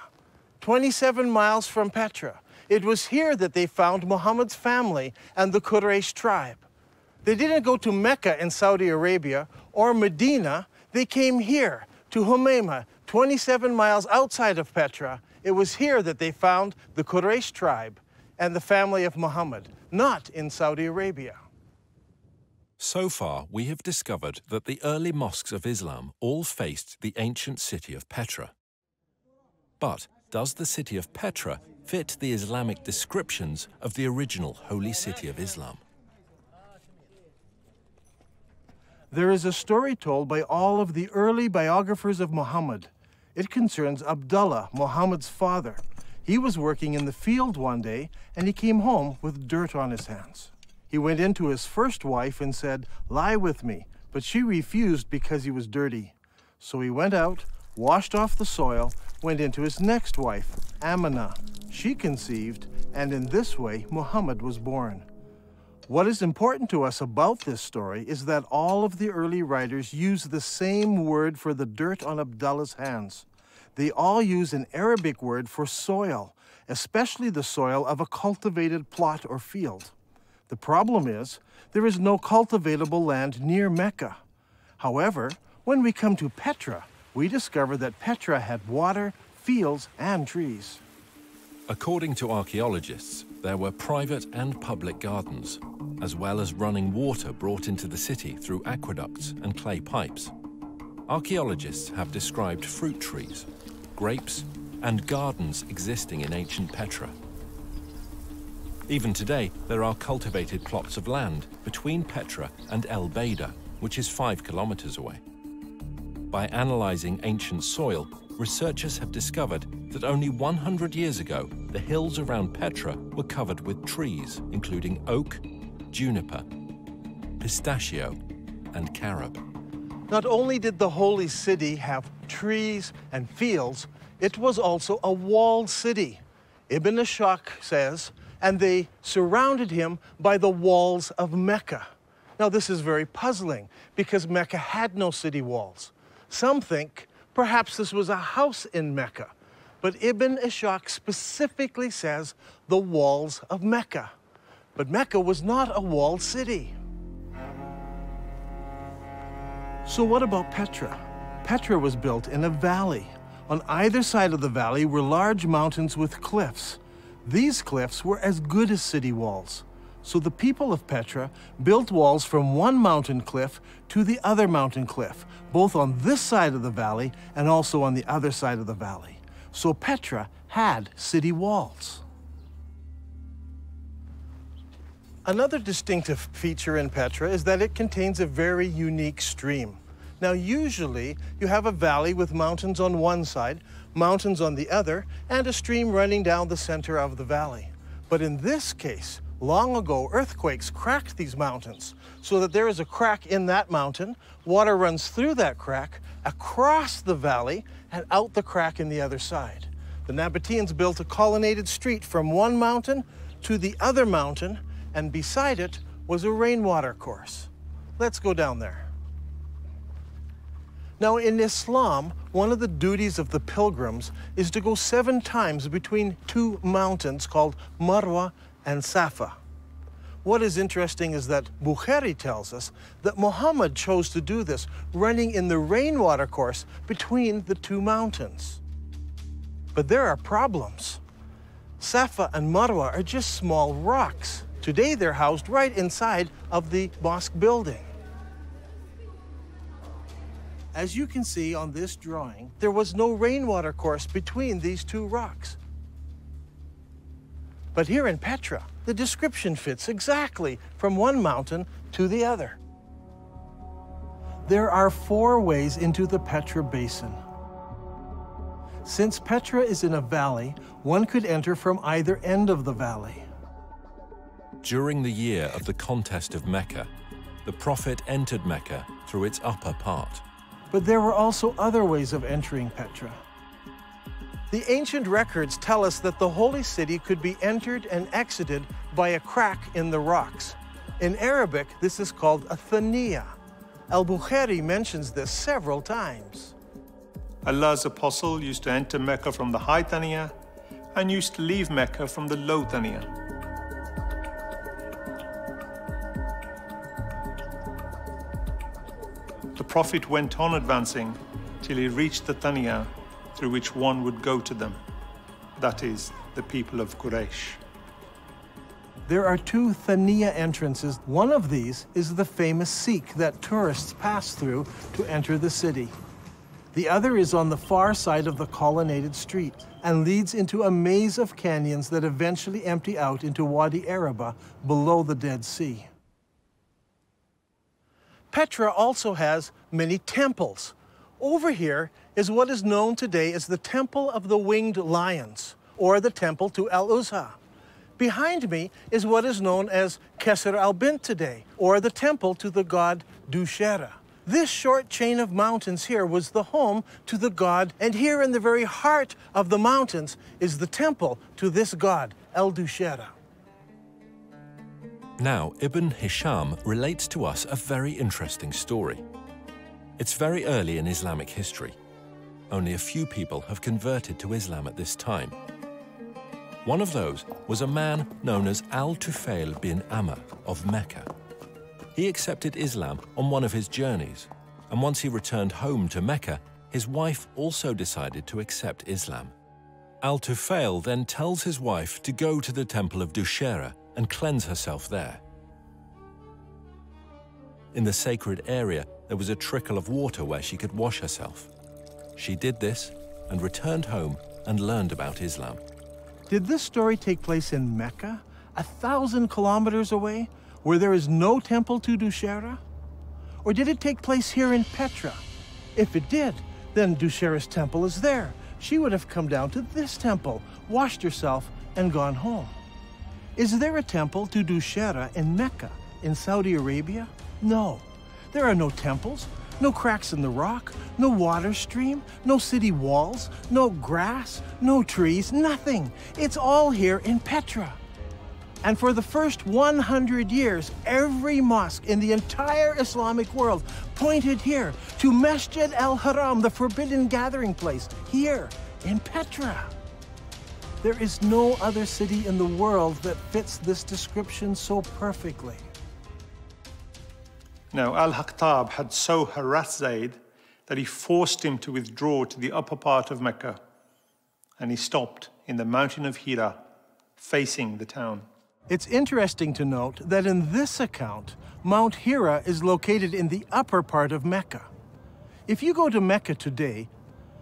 27 miles from Petra. It was here that they found Muhammad's family and the Quraysh tribe. They didn't go to Mecca in Saudi Arabia or Medina. They came here to Humayma, 27 miles outside of Petra. It was here that they found the Quraysh tribe and the family of Muhammad, not in Saudi Arabia. So far, we have discovered that the early mosques of Islam all faced the ancient city of Petra. But does the city of Petra fit the Islamic descriptions of the original holy city of Islam? There is a story told by all of the early biographers of Muhammad. It concerns Abdullah, Muhammad's father. He was working in the field one day, and he came home with dirt on his hands. He went in to his first wife and said, "Lie with me," but she refused because he was dirty. So he went out, washed off the soil, went into his next wife, Amina. She conceived, and in this way, Muhammad was born. What is important to us about this story is that all of the early writers use the same word for the dirt on Abdullah's hands. They all use an Arabic word for soil, especially the soil of a cultivated plot or field. The problem is, there is no cultivatable land near Mecca. However, when we come to Petra, we discover that Petra had water, fields, and trees. According to archaeologists, there were private and public gardens, as well as running water brought into the city through aqueducts and clay pipes. Archaeologists have described fruit trees, grapes, and gardens existing in ancient Petra. Even today, there are cultivated plots of land between Petra and El Beida, which is 5 kilometers away. By analyzing ancient soil, researchers have discovered that only 100 years ago, the hills around Petra were covered with trees, including oak, juniper, pistachio, and carob. Not only did the holy city have trees and fields, it was also a walled city. Ibn Ishaq says, and they surrounded him by the walls of Mecca. Now this is very puzzling because Mecca had no city walls. Some think perhaps this was a house in Mecca, but Ibn Ishaq specifically says the walls of Mecca. But Mecca was not a walled city. So what about Petra? Petra was built in a valley. On either side of the valley were large mountains with cliffs. These cliffs were as good as city walls. So the people of Petra built walls from one mountain cliff to the other mountain cliff, both on this side of the valley and also on the other side of the valley. So Petra had city walls. Another distinctive feature in Petra is that it contains a very unique stream. Now, usually you have a valley with mountains on one side, mountains on the other, and a stream running down the center of the valley. But in this case, long ago, earthquakes cracked these mountains so that there is a crack in that mountain, water runs through that crack, across the valley, and out the crack in the other side. The Nabateans built a colonnaded street from one mountain to the other mountain, and beside it was a rainwater course. Let's go down there. Now, in Islam, one of the duties of the pilgrims is to go 7 times between 2 mountains called Marwa and Safa. What is interesting is that Bukhari tells us that Muhammad chose to do this, running in the rainwater course between the 2 mountains. But there are problems. Safa and Marwa are just small rocks. Today, they're housed right inside of the mosque building. As you can see on this drawing, there was no rainwater course between these two rocks. But here in Petra, the description fits exactly from one mountain to the other. There are 4 ways into the Petra Basin. Since Petra is in a valley, one could enter from either end of the valley. During the year of the contest of Mecca, the Prophet entered Mecca through its upper part. But there were also other ways of entering Petra. The ancient records tell us that the holy city could be entered and exited by a crack in the rocks. In Arabic, this is called a thaniya. Al-Bukhari mentions this several times. Allah's apostle used to enter Mecca from the high Thaniya and used to leave Mecca from the low Thaniya. The Prophet went on advancing till he reached the Thaniya through which one would go to them, that is, the people of Quraysh. There are 2 Thaniya entrances. One of these is the famous Sikh that tourists pass through to enter the city. The other is on the far side of the colonnaded street and leads into a maze of canyons that eventually empty out into Wadi Araba below the Dead Sea. Petra also has many temples. Over here is what is known today as the Temple of the Winged Lions, or the Temple to Al-Uzza. Behind me is what is known as Qasr al-Bint today, or the temple to the god Dushera. This short chain of mountains here was the home to the god, and here in the very heart of the mountains is the temple to this god, El-Dushera. Now, Ibn Hisham relates to us a very interesting story. It's very early in Islamic history. Only a few people have converted to Islam at this time. One of those was a man known as Al-Tufail bin Amr of Mecca. He accepted Islam on one of his journeys, and once he returned home to Mecca, his wife also decided to accept Islam. Al-Tufail then tells his wife to go to the temple of Dushera and cleanse herself there. In the sacred area, there was a trickle of water where she could wash herself. She did this and returned home and learned about Islam. Did this story take place in Mecca, 1,000 kilometers away, where there is no temple to Dushera? Or did it take place here in Petra? If it did, then Dushera's temple is there. She would have come down to this temple, washed herself, and gone home. Is there a temple to Dushera in Mecca, in Saudi Arabia? No. There are no temples, no cracks in the rock, no water stream, no city walls, no grass, no trees, nothing. It's all here in Petra. And for the first 100 years, every mosque in the entire Islamic world pointed here to Masjid al-Haram, the forbidden gathering place, here in Petra. There is no other city in the world that fits this description so perfectly. Now, Al-Haqtab had so harassed Zayd that he forced him to withdraw to the upper part of Mecca, and he stopped in the mountain of Hira, facing the town. It's interesting to note that in this account, Mount Hira is located in the upper part of Mecca. If you go to Mecca today,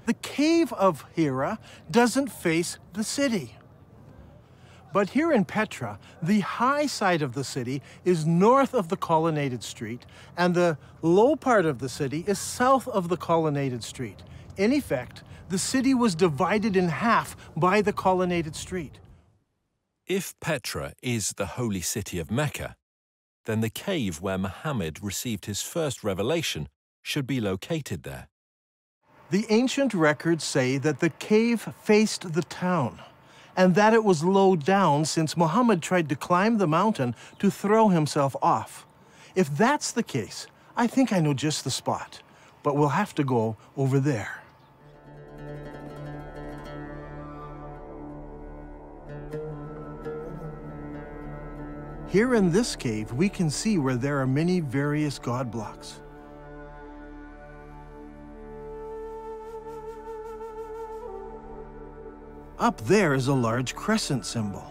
the cave of Hira doesn't face the city. But here in Petra, the high side of the city is north of the colonnaded street, and the low part of the city is south of the colonnaded street. In effect, the city was divided in half by the colonnaded street. If Petra is the holy city of Mecca, then the cave where Muhammad received his first revelation should be located there. The ancient records say that the cave faced the town, and that it was low down since Muhammad tried to climb the mountain to throw himself off. If that's the case, I think I know just the spot, but we'll have to go over there. Here in this cave, we can see where there are many various god blocks. Up there is a large crescent symbol.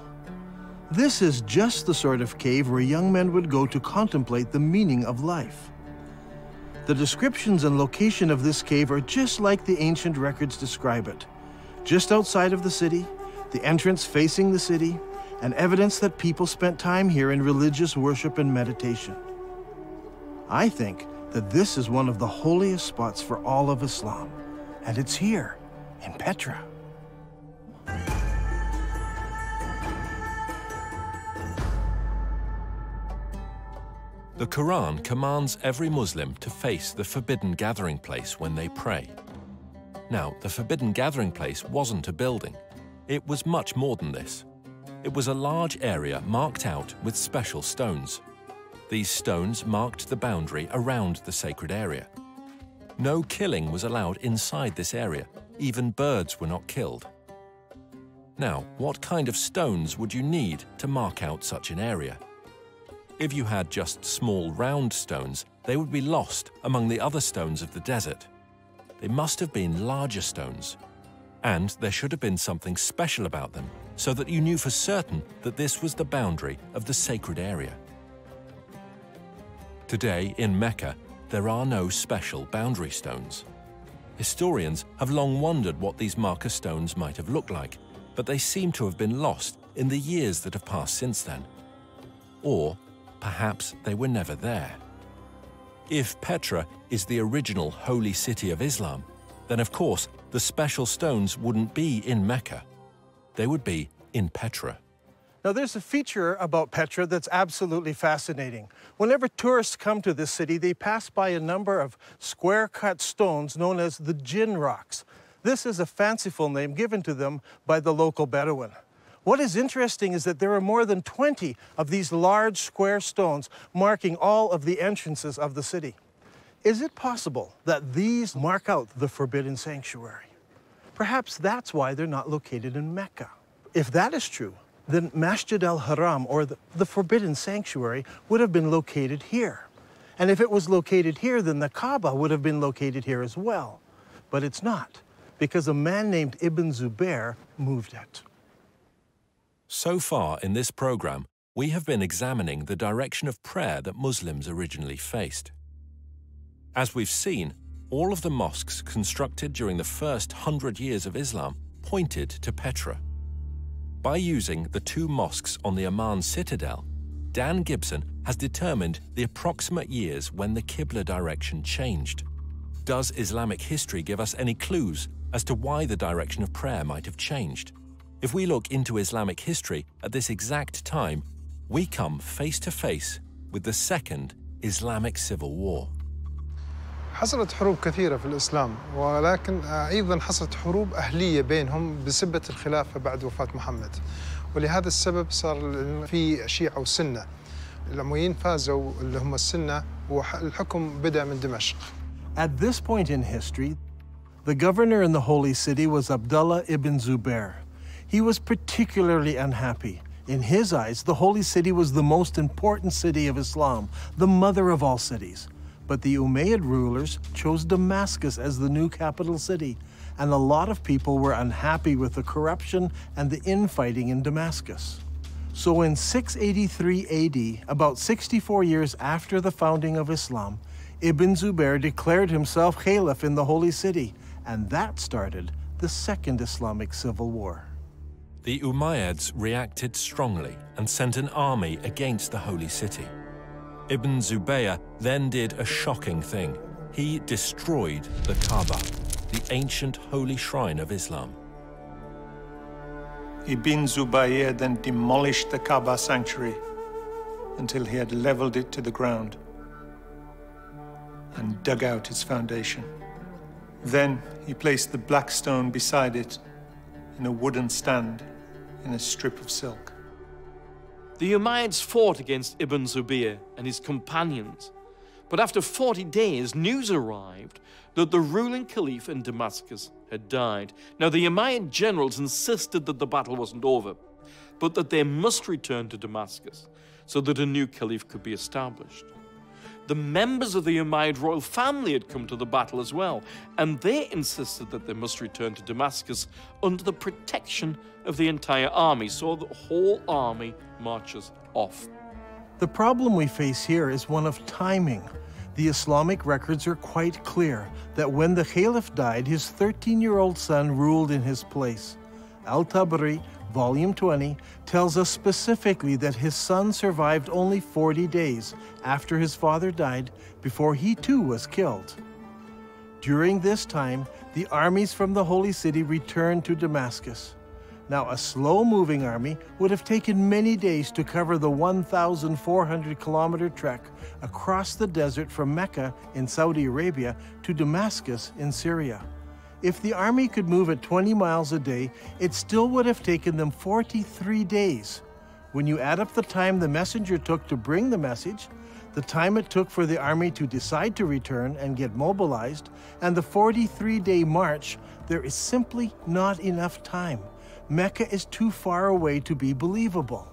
This is just the sort of cave where young men would go to contemplate the meaning of life. The descriptions and location of this cave are just like the ancient records describe it. Just outside of the city, the entrance facing the city, and evidence that people spent time here in religious worship and meditation. I think that this is one of the holiest spots for all of Islam, and it's here, in Petra. The Quran commands every Muslim to face the forbidden gathering place when they pray. Now, the forbidden gathering place wasn't a building. It was much more than this. It was a large area marked out with special stones. These stones marked the boundary around the sacred area. No killing was allowed inside this area. Even birds were not killed. Now, what kind of stones would you need to mark out such an area? If you had just small round stones, they would be lost among the other stones of the desert. They must have been larger stones. And there should have been something special about them, so that you knew for certain that this was the boundary of the sacred area. Today, in Mecca, there are no special boundary stones. Historians have long wondered what these marker stones might have looked like, but they seem to have been lost in the years that have passed since then. Or perhaps they were never there. If Petra is the original holy city of Islam, then of course the special stones wouldn't be in Mecca. They would be in Petra. Now, there's a feature about Petra that's absolutely fascinating. Whenever tourists come to this city, they pass by a number of square-cut stones known as the Jinn rocks. This is a fanciful name given to them by the local Bedouin. What is interesting is that there are more than 20 of these large square stones marking all of the entrances of the city. Is it possible that these mark out the forbidden sanctuary? Perhaps that's why they're not located in Mecca. If that is true, then Masjid al-Haram, or the forbidden sanctuary, would have been located here. And if it was located here, then the Kaaba would have been located here as well. But it's not, because a man named Ibn Zubair moved it. So far in this program, we have been examining the direction of prayer that Muslims originally faced. As we've seen, all of the mosques constructed during the first 100 years of Islam pointed to Petra. By using the two mosques on the Amman citadel, Dan Gibson has determined the approximate years when the Qibla direction changed. Does Islamic history give us any clues as to why the direction of prayer might have changed? If we look into Islamic history at this exact time, we come face to face with the Second Islamic Civil War. حصلت حروب كثيرة في الإسلام، ولكن أيضاً حصلت حروب أهلية بينهم بسبة الخلافة بعد وفاة محمد، ولهذا السبب صار في شيعة وسنة. الأمويين فازوا اللي هم السنة، والحكم بدأ من دمشق. At this point in history, the governor in the holy city was Abdullah ibn Zubair. He was particularly unhappy. In his eyes, the holy city was the most important city of Islam, the mother of all cities. But the Umayyad rulers chose Damascus as the new capital city, and a lot of people were unhappy with the corruption and the infighting in Damascus. So in 683 AD, about 64 years after the founding of Islam, Ibn Zubair declared himself caliph in the holy city, and that started the Second Islamic Civil War. The Umayyads reacted strongly and sent an army against the holy city. Ibn Zubayr then did a shocking thing. He destroyed the Kaaba, the ancient holy shrine of Islam. Ibn Zubayr then demolished the Kaaba sanctuary until he had leveled it to the ground and dug out its foundation. Then he placed the black stone beside it in a wooden stand in a strip of silk. The Umayyads fought against Ibn Zubayr and his companions, but after 40 days, news arrived that the ruling caliph in Damascus had died. Now, the Umayyad generals insisted that the battle wasn't over, but that they must return to Damascus so that a new caliph could be established. The members of the Umayyad royal family had come to the battle as well, and they insisted that they must return to Damascus under the protection of the entire army, so the whole army marches off. The problem we face here is one of timing. The Islamic records are quite clear that when the Caliph died, his 13-year-old son ruled in his place. Al-Tabari, Volume 20, tells us specifically that his son survived only 40 days after his father died before he too was killed. During this time, the armies from the Holy City returned to Damascus. Now, a slow-moving army would have taken many days to cover the 1,400-kilometer trek across the desert from Mecca in Saudi Arabia to Damascus in Syria. If the army could move at 20 miles a day, it still would have taken them 43 days. When you add up the time the messenger took to bring the message, the time it took for the army to decide to return and get mobilized, and the 43-day march, there is simply not enough time. Mecca is too far away to be believable.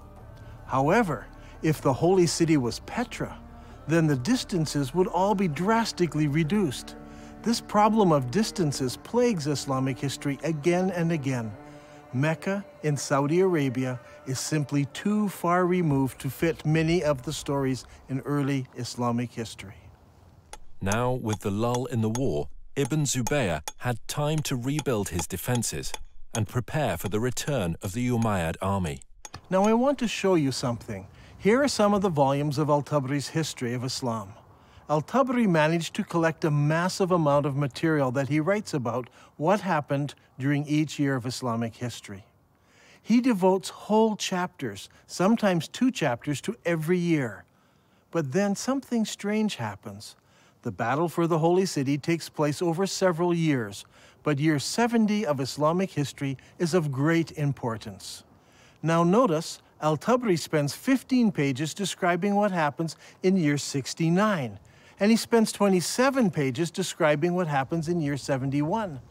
However, if the holy city was Petra, then the distances would all be drastically reduced. This problem of distances plagues Islamic history again and again. Mecca in Saudi Arabia is simply too far removed to fit many of the stories in early Islamic history. Now, with the lull in the war, Ibn Zubayr had time to rebuild his defenses and prepare for the return of the Umayyad army. Now I want to show you something. Here are some of the volumes of Al-Tabari's history of Islam. Al-Tabari managed to collect a massive amount of material that he writes about what happened during each year of Islamic history. He devotes whole chapters, sometimes 2 chapters, to every year. But then something strange happens. The battle for the Holy City takes place over several years, but year 70 of Islamic history is of great importance. Now notice, Al-Tabari spends 15 pages describing what happens in year 69, and he spends 27 pages describing what happens in year 71.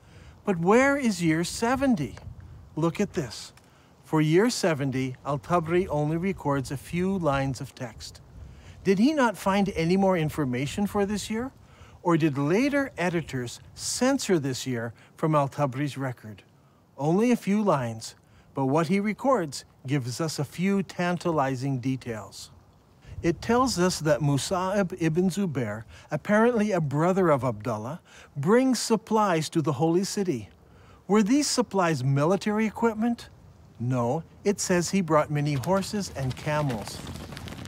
But where is year 70? Look at this. For year 70, Al-Tabari only records a few lines of text. Did he not find any more information for this year? Or did later editors censor this year from Al-Tabari's record? Only a few lines, but what he records gives us a few tantalizing details. It tells us that Musa'ib ibn Zubair, apparently a brother of Abdullah, brings supplies to the Holy City. Were these supplies military equipment? No, it says he brought many horses and camels.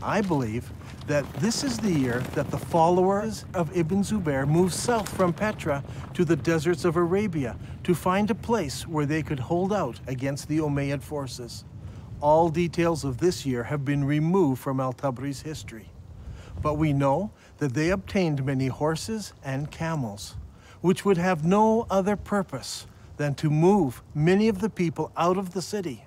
I believe that this is the year that the followers of Ibn Zubair moved south from Petra to the deserts of Arabia to find a place where they could hold out against the Umayyad forces. All details of this year have been removed from Al-Tabari's history. But we know that they obtained many horses and camels, which would have no other purpose than to move many of the people out of the city.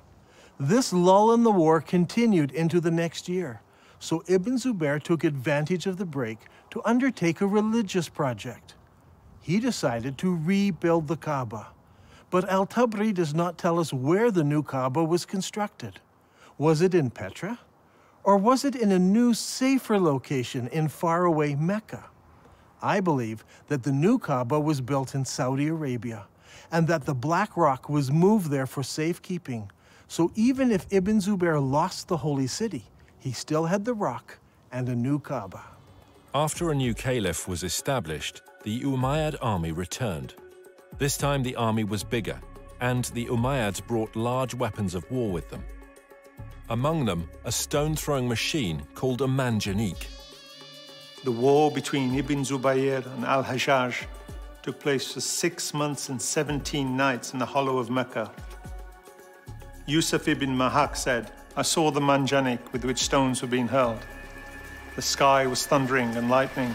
This lull in the war continued into the next year, so Ibn Zubair took advantage of the break to undertake a religious project. He decided to rebuild the Kaaba. But Al-Tabari does not tell us where the new Kaaba was constructed. Was it in Petra? Or was it in a new, safer location in faraway Mecca? I believe that the new Kaaba was built in Saudi Arabia, and that the black rock was moved there for safekeeping. So even if Ibn Zubair lost the Holy City, he still had the rock and a new Kaaba. After a new caliph was established, the Umayyad army returned. This time the army was bigger, and the Umayyads brought large weapons of war with them. Among them, a stone-throwing machine called a manjanik. The war between Ibn Zubayr and al-Hajjaj took place for 6 months and 17 nights in the hollow of Mecca. Yusuf ibn Mahak said, "I saw the manjanik with which stones were being hurled. The sky was thundering and lightning,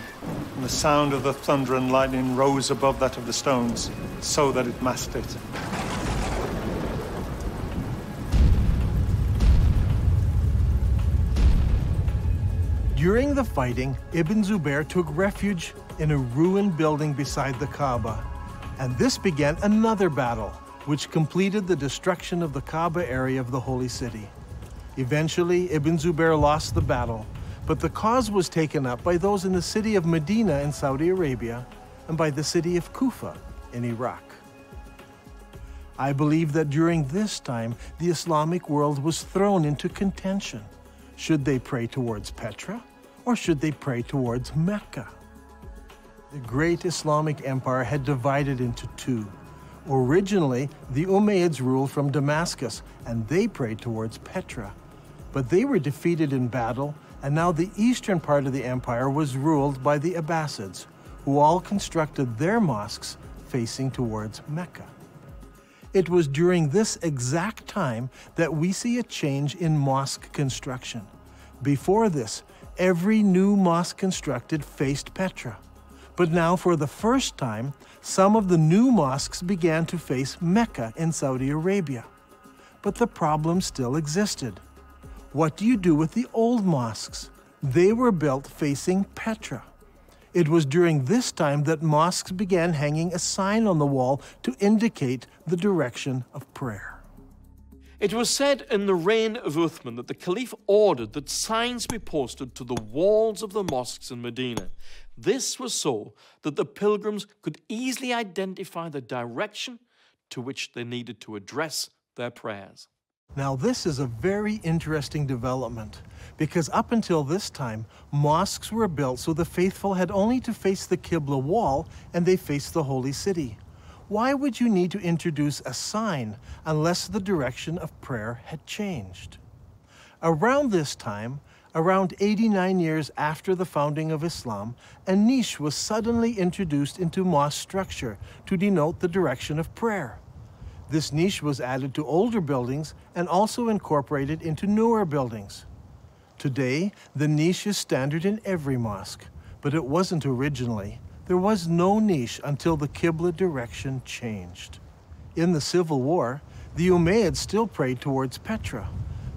and the sound of the thunder and lightning rose above that of the stones, so that it masked it." During the fighting, Ibn Zubair took refuge in a ruined building beside the Kaaba, and this began another battle, which completed the destruction of the Kaaba area of the Holy City. Eventually, Ibn Zubair lost the battle, but the cause was taken up by those in the city of Medina in Saudi Arabia and by the city of Kufa in Iraq. I believe that during this time, the Islamic world was thrown into contention. Should they pray towards Petra, or should they pray towards Mecca? The great Islamic empire had divided into two. Originally, the Umayyads ruled from Damascus, and they prayed towards Petra. But they were defeated in battle, and now the eastern part of the empire was ruled by the Abbasids, who all constructed their mosques facing towards Mecca. It was during this exact time that we see a change in mosque construction. Before this, every new mosque constructed faced Petra. But now, for the first time, some of the new mosques began to face Mecca in Saudi Arabia. But the problem still existed. What do you do with the old mosques? They were built facing Petra. It was during this time that mosques began hanging a sign on the wall to indicate the direction of prayer. It was said in the reign of Uthman that the Caliph ordered that signs be posted to the walls of the mosques in Medina. This was so that the pilgrims could easily identify the direction to which they needed to address their prayers. Now, this is a very interesting development, because up until this time, mosques were built so the faithful had only to face the Qibla wall and they faced the holy city. Why would you need to introduce a sign unless the direction of prayer had changed? Around this time, around 89 years after the founding of Islam, a niche was suddenly introduced into mosque structure to denote the direction of prayer. This niche was added to older buildings and also incorporated into newer buildings. Today, the niche is standard in every mosque, but it wasn't originally. There was no niche until the Qibla direction changed. In the Civil War, the Umayyads still prayed towards Petra,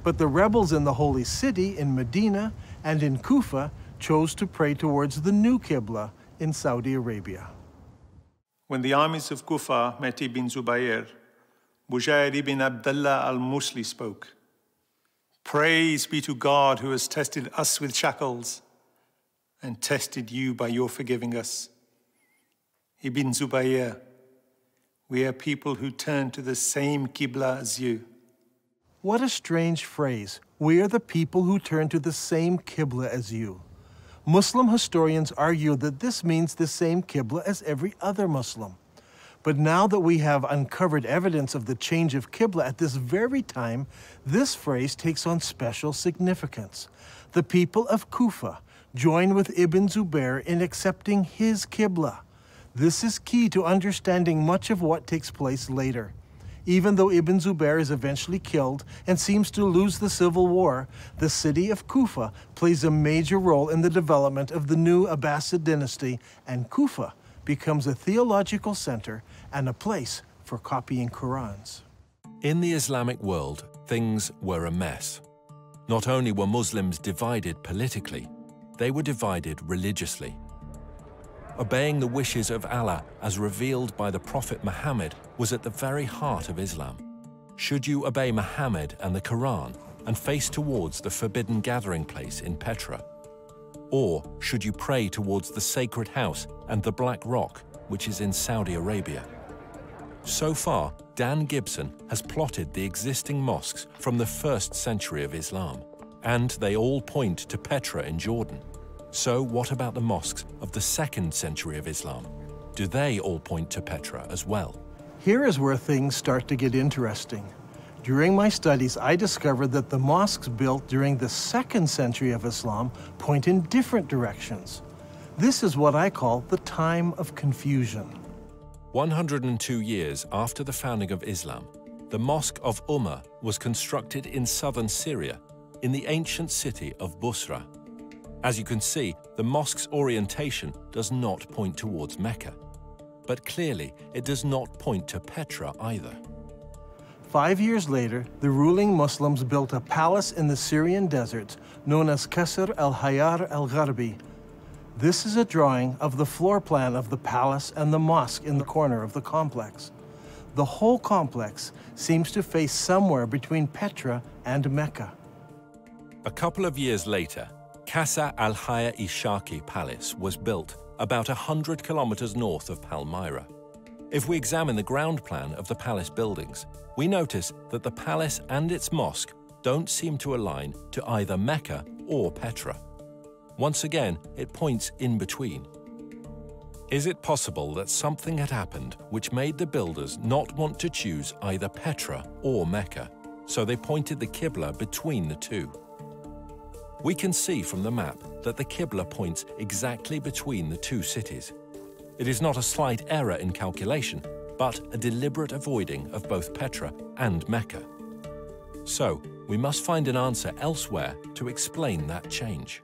but the rebels in the Holy City in Medina and in Kufa chose to pray towards the new Qibla in Saudi Arabia. When the armies of Kufa met Ibn Zubayr, Bujair ibn Abdullah al-Musli spoke. Praise be to God who has tested us with shackles and tested you by your forgiving us. Ibn Zubayr, we are people who turn to the same Qibla as you. What a strange phrase. We are the people who turn to the same Qibla as you. Muslim historians argue that this means the same Qibla as every other Muslim. But now that we have uncovered evidence of the change of Qibla at this very time, this phrase takes on special significance. The people of Kufa join with Ibn Zubayr in accepting his Qibla. This is key to understanding much of what takes place later. Even though Ibn Zubayr is eventually killed and seems to lose the civil war, the city of Kufa plays a major role in the development of the new Abbasid dynasty, and Kufa becomes a theological center and a place for copying Qurans. In the Islamic world, things were a mess. Not only were Muslims divided politically, they were divided religiously. Obeying the wishes of Allah as revealed by the Prophet Muhammad was at the very heart of Islam. Should you obey Muhammad and the Quran and face towards the forbidden gathering place in Petra? Or should you pray towards the sacred house and the Black Rock, which is in Saudi Arabia? So far, Dan Gibson has plotted the existing mosques from the 1st century of Islam, and they all point to Petra in Jordan. So what about the mosques of the 2nd century of Islam? Do they all point to Petra as well? Here is where things start to get interesting. During my studies, I discovered that the mosques built during the 2nd century of Islam point in different directions. This is what I call the time of confusion. 102 years after the founding of Islam, the Mosque of Ummah was constructed in southern Syria, in the ancient city of Busra. As you can see, the mosque's orientation does not point towards Mecca. But clearly, it does not point to Petra either. 5 years later, the ruling Muslims built a palace in the Syrian deserts known as Qasr al-Hayar al-Gharbi. This is a drawing of the floor plan of the palace and the mosque in the corner of the complex. The whole complex seems to face somewhere between Petra and Mecca. A couple of years later, Qasr al-Hayar-i-Shaki Palace was built about 100 kilometers north of Palmyra. If we examine the ground plan of the palace buildings, we notice that the palace and its mosque don't seem to align to either Mecca or Petra. Once again, it points in between. Is it possible that something had happened which made the builders not want to choose either Petra or Mecca, so they pointed the Qibla between the two? We can see from the map that the Qibla points exactly between the two cities. It is not a slight error in calculation, but a deliberate avoiding of both Petra and Mecca. So, we must find an answer elsewhere to explain that change.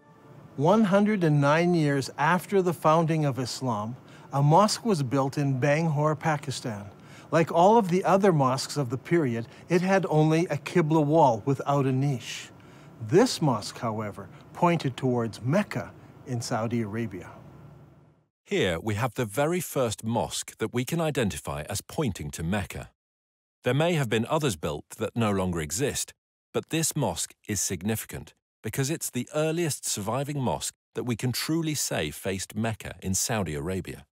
109 years after the founding of Islam, a mosque was built in Bangalore, Pakistan. Like all of the other mosques of the period, it had only a Qibla wall without a niche. This mosque, however, pointed towards Mecca in Saudi Arabia. Here we have the very first mosque that we can identify as pointing to Mecca. There may have been others built that no longer exist, but this mosque is significant because it's the earliest surviving mosque that we can truly say faced Mecca in Saudi Arabia.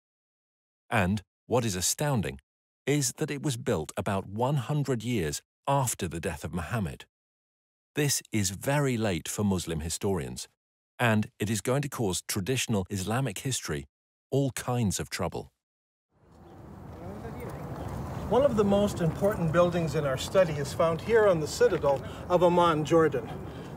And, what is astounding, is that it was built about 100 years after the death of Muhammad. This is very late for Muslim historians, and it is going to cause traditional Islamic history all kinds of trouble. One of the most important buildings in our study is found here on the citadel of Amman, Jordan.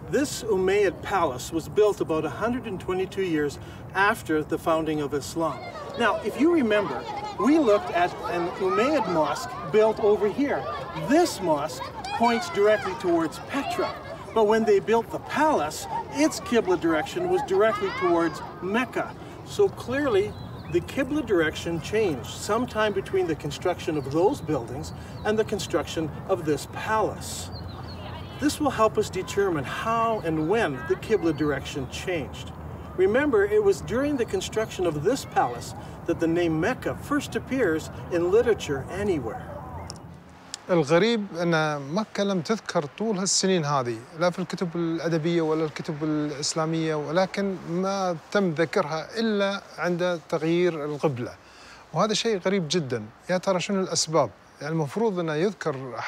This Umayyad palace was built about 122 years after the founding of Islam. Now, if you remember, we looked at an Umayyad mosque built over here. This mosque points directly towards Petra, but when they built the palace, its Qibla direction was directly towards Mecca. So clearly, the Qibla direction changed sometime between the construction of those buildings and the construction of this palace. This will help us determine how and when the Qibla direction changed. Remember, it was during the construction of this palace that the name Mecca first appears in literature anywhere. الغريب أن مكة لم تذكر طول هالسنين هذه لا في الكتب الأدبية ولا الكتب الإسلامية، ولكن ما تم ذكرها إلا عند تغيير القبلة، وهذا شيء غريب جدا. يا ترى شنو الأسباب؟ يعني المفروض أنه يذكر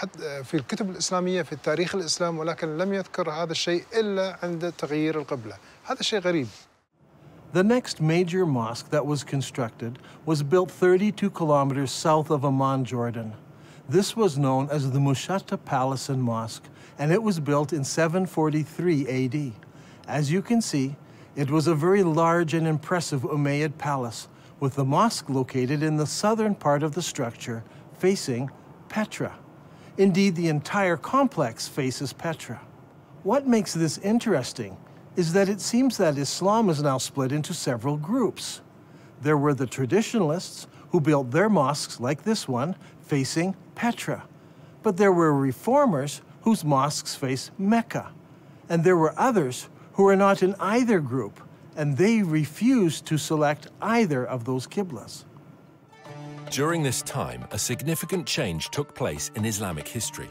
في الكتب الإسلامية في التاريخ الإسلام، ولكن لم يذكر هذا الشيء إلا عند تغيير القبلة. هذا شيء غريب. The next major mosque that was constructed was built 32 kilometers south of Amman, Jordan. This was known as the Mushatta Palace and Mosque, and it was built in 743 AD. As you can see, it was a very large and impressive Umayyad palace, with the mosque located in the southern part of the structure, facing Petra. Indeed, the entire complex faces Petra. What makes this interesting is that it seems that Islam is now split into several groups. There were the traditionalists, who built their mosques like this one, facing Petra. But there were reformers whose mosques face Mecca. And there were others who were not in either group, and they refused to select either of those qiblas. During this time, a significant change took place in Islamic history.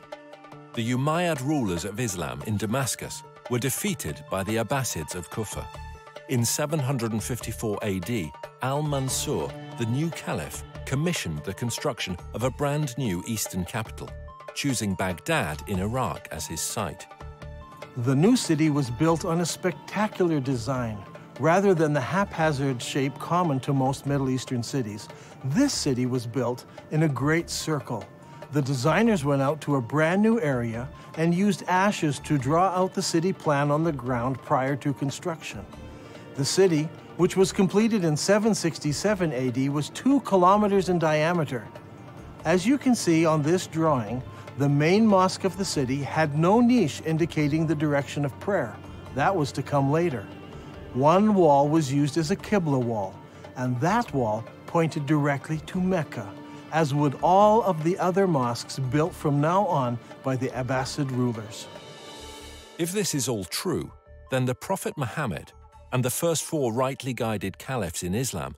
The Umayyad rulers of Islam in Damascus were defeated by the Abbasids of Kufa. In 754 AD, Al-Mansur, the new caliph, commissioned the construction of a brand new eastern capital, choosing Baghdad in Iraq as his site. The new city was built on a spectacular design. Rather than the haphazard shape common to most Middle Eastern cities, this city was built in a great circle. The designers went out to a brand new area and used ashes to draw out the city plan on the ground prior to construction. The city, which was completed in 767 AD, was 2 kilometers in diameter. As you can see on this drawing, the main mosque of the city had no niche indicating the direction of prayer. That was to come later. One wall was used as a Qibla wall, and that wall pointed directly to Mecca, as would all of the other mosques built from now on by the Abbasid rulers. If this is all true, then the Prophet Muhammad and the first 4 rightly guided caliphs in Islam,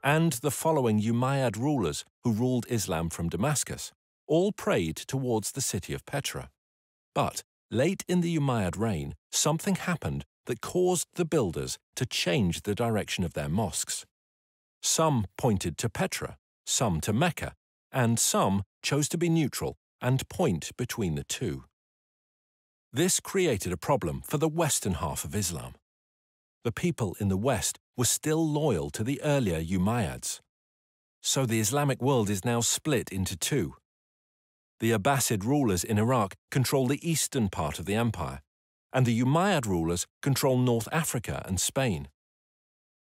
and the following Umayyad rulers who ruled Islam from Damascus, all prayed towards the city of Petra. But late in the Umayyad reign, something happened that caused the builders to change the direction of their mosques. Some pointed to Petra, some to Mecca, and some chose to be neutral and point between the two. This created a problem for the western half of Islam. The people in the West were still loyal to the earlier Umayyads, So the Islamic world is now split into two. The Abbasid rulers in Iraq control the eastern part of the empire, and the Umayyad rulers control North Africa and Spain.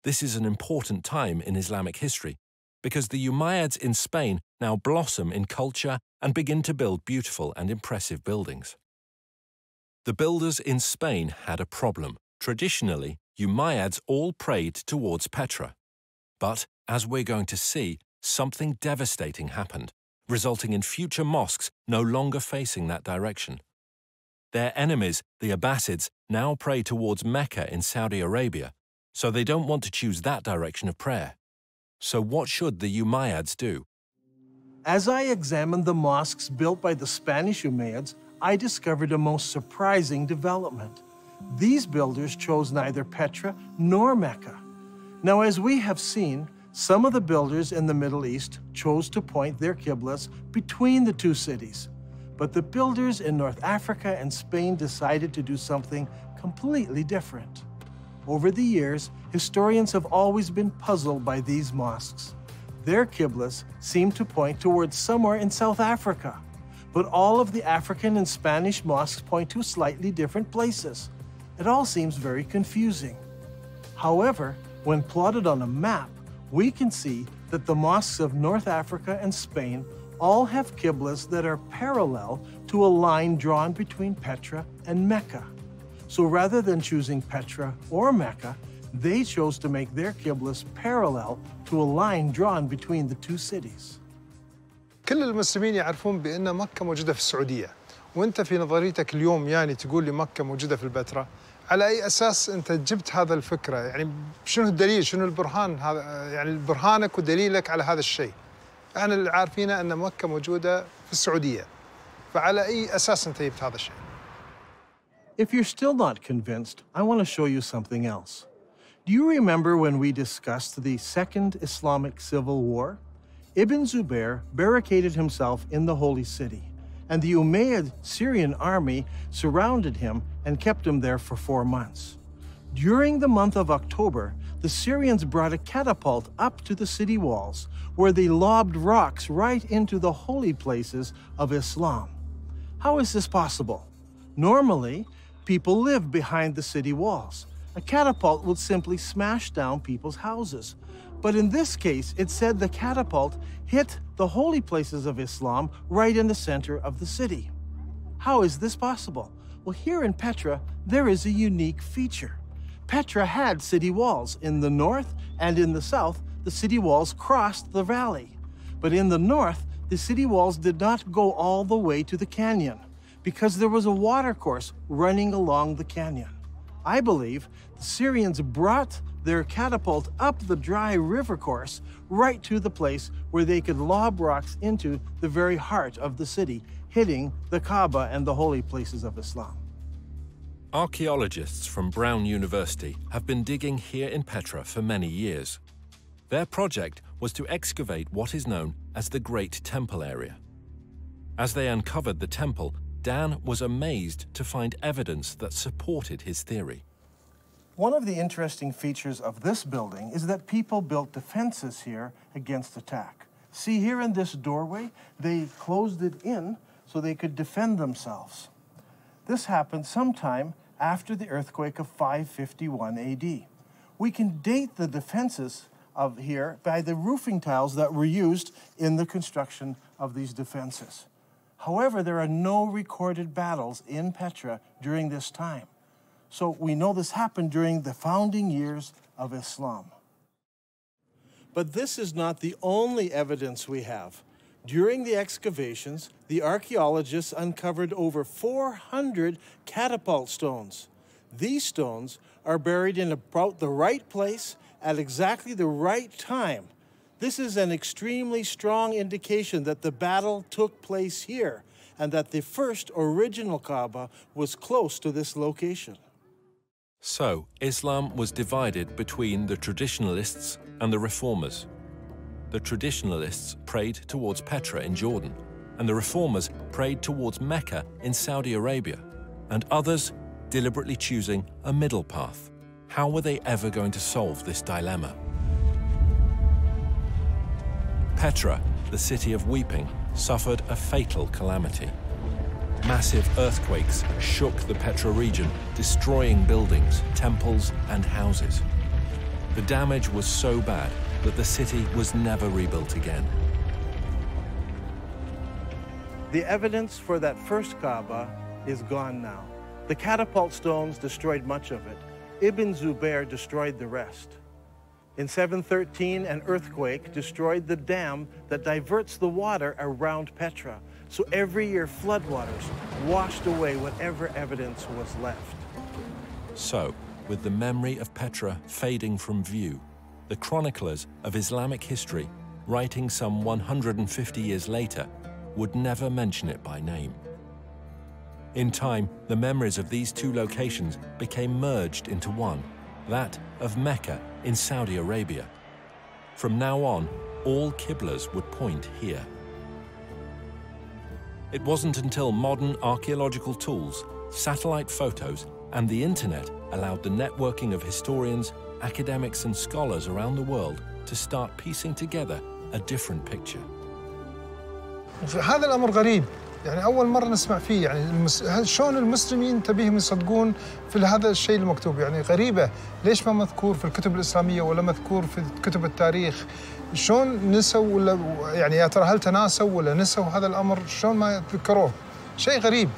This is an important time in Islamic history because the Umayyads in Spain now blossom in culture and begin to build beautiful and impressive buildings. The builders in Spain had a problem. Traditionally, Umayyads all prayed towards Petra. But, as we're going to see, something devastating happened, resulting in future mosques no longer facing that direction. Their enemies, the Abbasids, now pray towards Mecca in Saudi Arabia, so they don't want to choose that direction of prayer. So what should the Umayyads do? As I examined the mosques built by the Spanish Umayyads, I discovered a most surprising development. These builders chose neither Petra nor Mecca. Now, as we have seen, some of the builders in the Middle East chose to point their qiblas between the two cities. But the builders in North Africa and Spain decided to do something completely different. Over the years, historians have always been puzzled by these mosques. Their qiblas seem to point towards somewhere in South Africa, but all of the African and Spanish mosques point to slightly different places. It all seems very confusing. However, when plotted on a map, we can see that the mosques of North Africa and Spain all have qiblas that are parallel to a line drawn between Petra and Mecca. So rather than choosing Petra or Mecca, they chose to make their qiblas parallel to a line drawn between the two cities. كل المسلمين يعرفون بأن مكة موجودة في السعودية، وأنت في نظريتك اليوم يعني تقول لي مكة موجودة في البتراء، على أي أساس أنت جبت هذا الفكرة؟ يعني شنو الدليل؟ شنو البرهان هذا؟ يعني برهانك ودليلك على هذا الشيء؟ احنا اللي عارفينه أن مكة موجودة في السعودية، فعلى أي أساس أنت جبت هذا الشيء؟ If you're still not convinced, I want to show you something else. Do you remember when we discussed the Second Islamic Civil War? Ibn Zubair barricaded himself in the Holy City, and the Umayyad Syrian army surrounded him and kept him there for 4 months. During the month of October, the Syrians brought a catapult up to the city walls, where they lobbed rocks right into the holy places of Islam. How is this possible? Normally, people live behind the city walls. A catapult would simply smash down people's houses. But in this case, it said the catapult hit the holy places of Islam right in the center of the city. How is this possible? Well, here in Petra, there is a unique feature. Petra had city walls. In the north and in the south, the city walls crossed the valley. But in the north, the city walls did not go all the way to the canyon because there was a watercourse running along the canyon. I believe the Syrians brought their catapult up the dry river course right to the place where they could lob rocks into the very heart of the city, hitting the Kaaba and the holy places of Islam. Archaeologists from Brown University have been digging here in Petra for many years. Their project was to excavate what is known as the Great Temple area. As they uncovered the temple, Dan was amazed to find evidence that supported his theory. One of the interesting features of this building is that people built defenses here against attack. See, here in this doorway, they closed it in so they could defend themselves. This happened sometime after the earthquake of 551 AD. We can date the defenses of here by the roofing tiles that were used in the construction of these defenses. However, there are no recorded battles in Petra during this time. So we know this happened during the founding years of Islam. But this is not the only evidence we have. During the excavations, the archaeologists uncovered over 400 catapult stones. These stones are buried in about the right place at exactly the right time. This is an extremely strong indication that the battle took place here and that the first original Kaaba was close to this location. So, Islam was divided between the traditionalists and the reformers. The traditionalists prayed towards Petra in Jordan, and the reformers prayed towards Mecca in Saudi Arabia, and others deliberately choosing a middle path. How were they ever going to solve this dilemma? Petra, the city of weeping, suffered a fatal calamity. Massive earthquakes shook the Petra region, destroying buildings, temples, and houses. The damage was so bad that the city was never rebuilt again. The evidence for that first Kaaba is gone now. The catapult stones destroyed much of it. Ibn Zubair destroyed the rest. In 713, an earthquake destroyed the dam that diverts the water around Petra. So every year, floodwaters washed away whatever evidence was left. So, with the memory of Petra fading from view, the chroniclers of Islamic history, writing some 150 years later, would never mention it by name. In time, the memories of these two locations became merged into one, that of Mecca in Saudi Arabia. From now on, all Qiblas would point here. It wasn't until modern archaeological tools, satellite photos, and the internet allowed the networking of historians, academics, and scholars around the world to start piecing together a different picture. هذا الأمر غريب، يعني أول مرة نسمع فيه، يعني شلون المسلمين تبيهم يصدقون في هذا الشيء المكتوب، يعني غريبة، ليش ما مذكور في الكتب الإسلامية ولا مذكور في كتب التاريخ؟ شلون نسوا ولا يعني يا ترى هل تناسوا ولا نسوا هذا الأمر؟ شلون ما ذكروه؟ شيء غريب.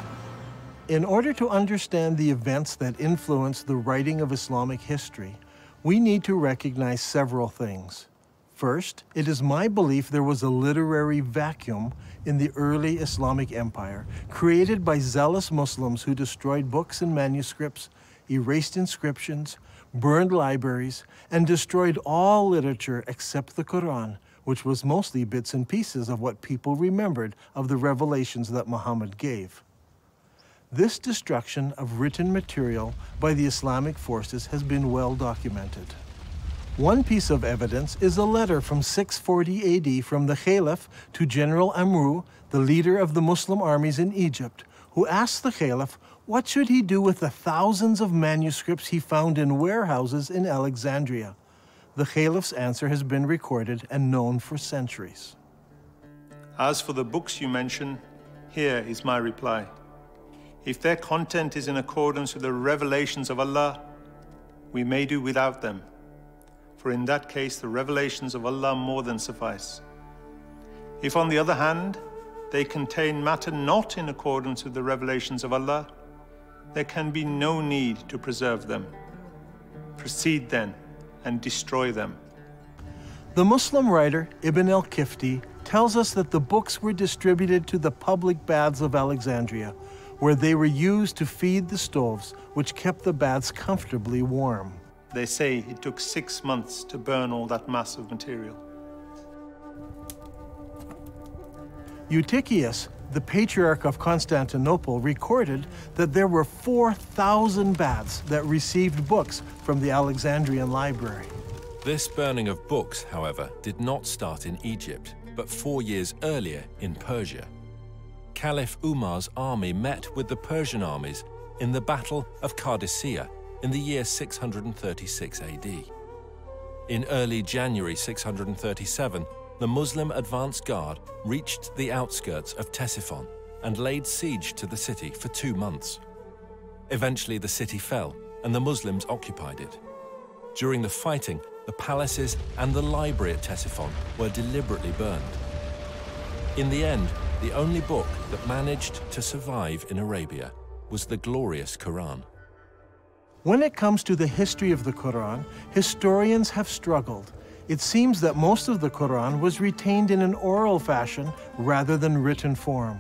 In order to understand the events that influenced the writing of Islamic history, we need to recognize several things. First, it is my belief there was a literary vacuum in the early Islamic empire, created by zealous Muslims who destroyed books and manuscripts, erased inscriptions, burned libraries, and destroyed all literature except the Quran, which was mostly bits and pieces of what people remembered of the revelations that Muhammad gave. This destruction of written material by the Islamic forces has been well documented. One piece of evidence is a letter from 640 AD from the Caliph to General Amru, the leader of the Muslim armies in Egypt, who asked the Caliph what should he do with the thousands of manuscripts he found in warehouses in Alexandria. The Caliph's answer has been recorded and known for centuries. As for the books you mention, here is my reply. If their content is in accordance with the revelations of Allah, we may do without them. For in that case, the revelations of Allah more than suffice. If, on the other hand, they contain matter not in accordance with the revelations of Allah, there can be no need to preserve them. Proceed then and destroy them. The Muslim writer Ibn al-Kifti tells us that the books were distributed to the public baths of Alexandria, where they were used to feed the stoves, which kept the baths comfortably warm. They say it took 6 months to burn all that mass of material. Eutychius, the Patriarch of Constantinople, recorded that there were 4,000 baths that received books from the Alexandrian library. This burning of books, however, did not start in Egypt, but 4 years earlier in Persia. Caliph Umar's army met with the Persian armies in the Battle of Qadisiyah in the year 636 AD. In early January 637, the Muslim advance guard reached the outskirts of Ctesiphon and laid siege to the city for 2 months. Eventually, the city fell and the Muslims occupied it. During the fighting, the palaces and the library at Ctesiphon were deliberately burned. In the end, the only book that managed to survive in Arabia was the glorious Quran. When it comes to the history of the Quran, historians have struggled. It seems that most of the Quran was retained in an oral fashion rather than written form.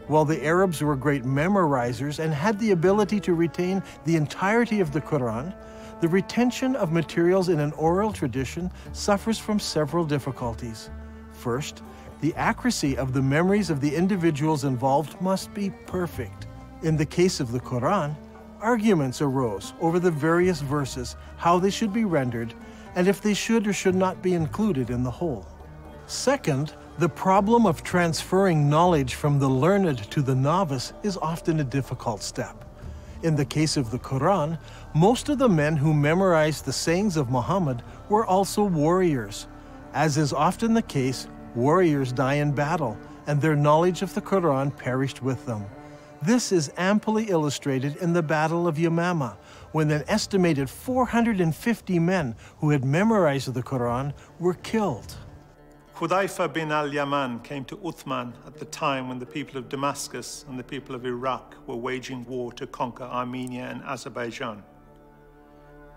While the Arabs were great memorizers and had the ability to retain the entirety of the Quran, the retention of materials in an oral tradition suffers from several difficulties. First, the accuracy of the memories of the individuals involved must be perfect. In the case of the Quran, arguments arose over the various verses, how they should be rendered, and if they should or should not be included in the whole. Second, the problem of transferring knowledge from the learned to the novice is often a difficult step. In the case of the Quran, most of the men who memorized the sayings of Muhammad were also warriors. As is often the case, Warriors die in battle, and their knowledge of the Quran perished with them. This is amply illustrated in the Battle of Yamama, when an estimated 450 men who had memorized the Quran were killed. Hudayfa bin al-Yaman came to Uthman at the time when the people of Damascus and the people of Iraq were waging war to conquer Armenia and Azerbaijan.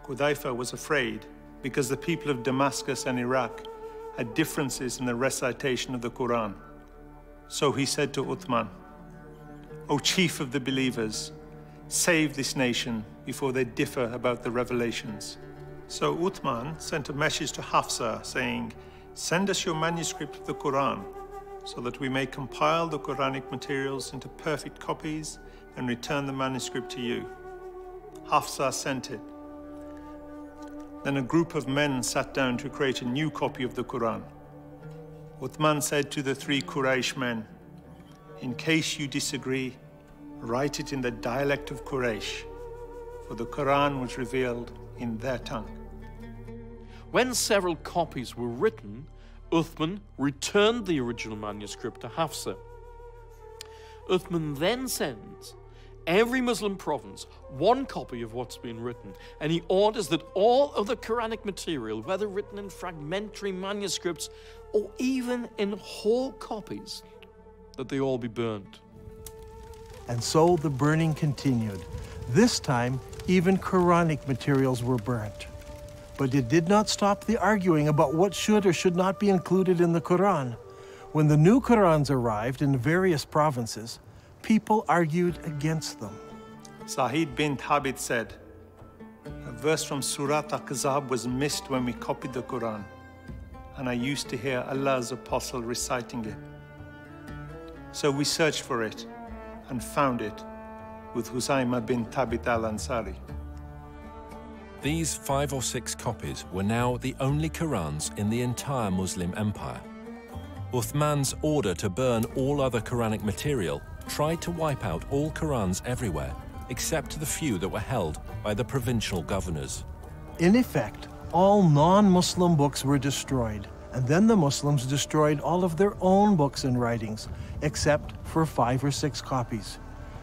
Hudayfa was afraid because the people of Damascus and Iraq had differences in the recitation of the Quran. So he said to Uthman, "O chief of the believers, save this nation before they differ about the revelations." So Uthman sent a message to Hafsa saying, "Send us your manuscript of the Quran so that we may compile the Quranic materials into perfect copies and return the manuscript to you." Hafsa sent it. Then a group of men sat down to create a new copy of the Quran. Uthman said to the 3 Quraysh men, "In case you disagree, write it in the dialect of Quraysh, for the Quran was revealed in their tongue." When several copies were written, Uthman returned the original manuscript to Hafsa. Uthman then sends every Muslim province 1 copy of what's been written, and he orders that all of the Quranic material, whether written in fragmentary manuscripts or even in whole copies, that they all be burned. And so the burning continued. This time, even Quranic materials were burnt. But it did not stop the arguing about what should or should not be included in the Quran. When the new Qurans arrived in various provinces, people argued against them. Sa'id bin Thabit said, "A verse from Surah Al-Ahzab was missed when we copied the Quran, and I used to hear Allah's apostle reciting it. So we searched for it and found it with Husayma bin Thabit al-Ansari." These 5 or 6 copies were now the only Qurans in the entire Muslim empire. Uthman's order to burn all other Quranic material tried to wipe out all Qurans everywhere, except the few that were held by the provincial governors. In effect, all non-Muslim books were destroyed, and then the Muslims destroyed all of their own books and writings, except for 5 or 6 copies.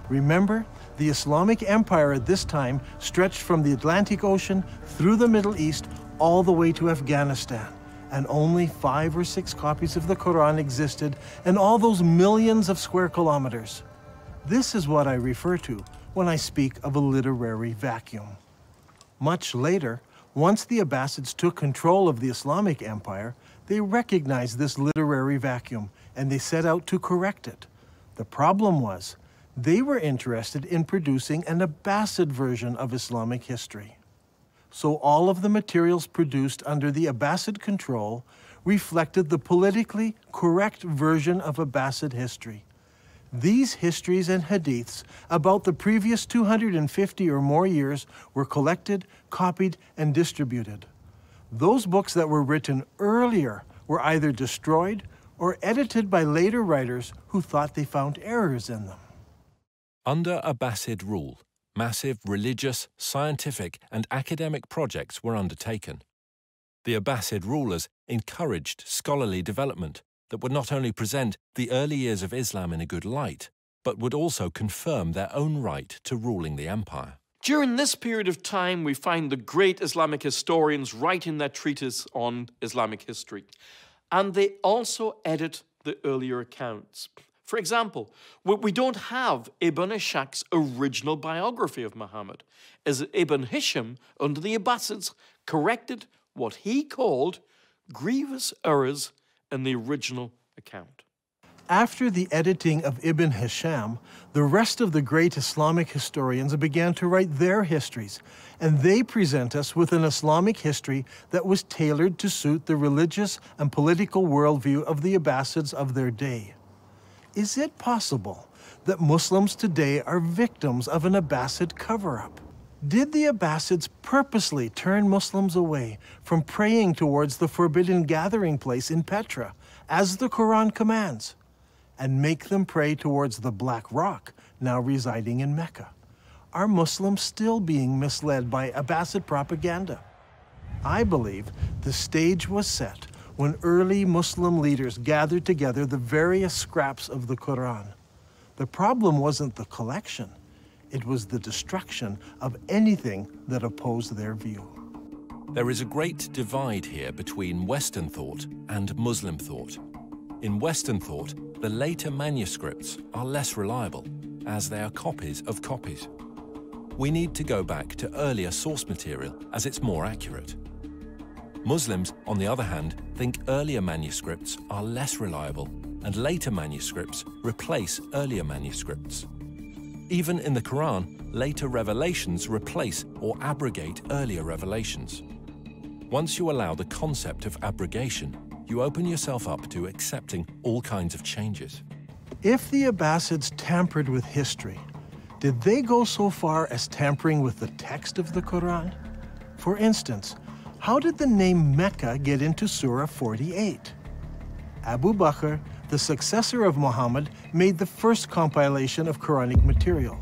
Remember, the Islamic Empire at this time stretched from the Atlantic Ocean through the Middle East all the way to Afghanistan, and only 5 or 6 copies of the Quran existed in all those millions of square kilometers. This is what I refer to when I speak of a literary vacuum. Much later, once the Abbasids took control of the Islamic Empire, they recognized this literary vacuum and they set out to correct it. The problem was, they were interested in producing an Abbasid version of Islamic history. So all of the materials produced under the Abbasid control reflected the politically correct version of Abbasid history. These histories and hadiths about the previous 250 or more years were collected, copied, and distributed. Those books that were written earlier were either destroyed or edited by later writers who thought they found errors in them. Under Abbasid rule, massive religious, scientific, and academic projects were undertaken. The Abbasid rulers encouraged scholarly development that would not only present the early years of Islam in a good light, but would also confirm their own right to ruling the empire. During this period of time, we find the great Islamic historians writing their treatise on Islamic history, and they also edit the earlier accounts. For example, we don't have Ibn Ishaq's original biography of Muhammad, as Ibn Hisham, under the Abbasids, corrected what he called grievous errors in the original account. After the editing of Ibn Hisham, the rest of the great Islamic historians began to write their histories, and they present us with an Islamic history that was tailored to suit the religious and political worldview of the Abbasids of their day. Is it possible that Muslims today are victims of an Abbasid cover-up? Did the Abbasids purposely turn Muslims away from praying towards the forbidden gathering place in Petra, as the Quran commands, and make them pray towards the Black Rock, now residing in Mecca? Are Muslims still being misled by Abbasid propaganda? I believe the stage was set when early Muslim leaders gathered together the various scraps of the Quran. The problem wasn't the collection, it was the destruction of anything that opposed their view. There is a great divide here between Western thought and Muslim thought. In Western thought, the later manuscripts are less reliable, as they are copies of copies. We need to go back to earlier source material, as it's more accurate. Muslims, on the other hand, think earlier manuscripts are less reliable, and later manuscripts replace earlier manuscripts. Even in the Quran, later revelations replace or abrogate earlier revelations. Once you allow the concept of abrogation, you open yourself up to accepting all kinds of changes. If the Abbasids tampered with history, did they go so far as tampering with the text of the Quran? For instance, how did the name Mecca get into Surah 48? Abu Bakr, the successor of Muhammad, made the first compilation of Quranic material.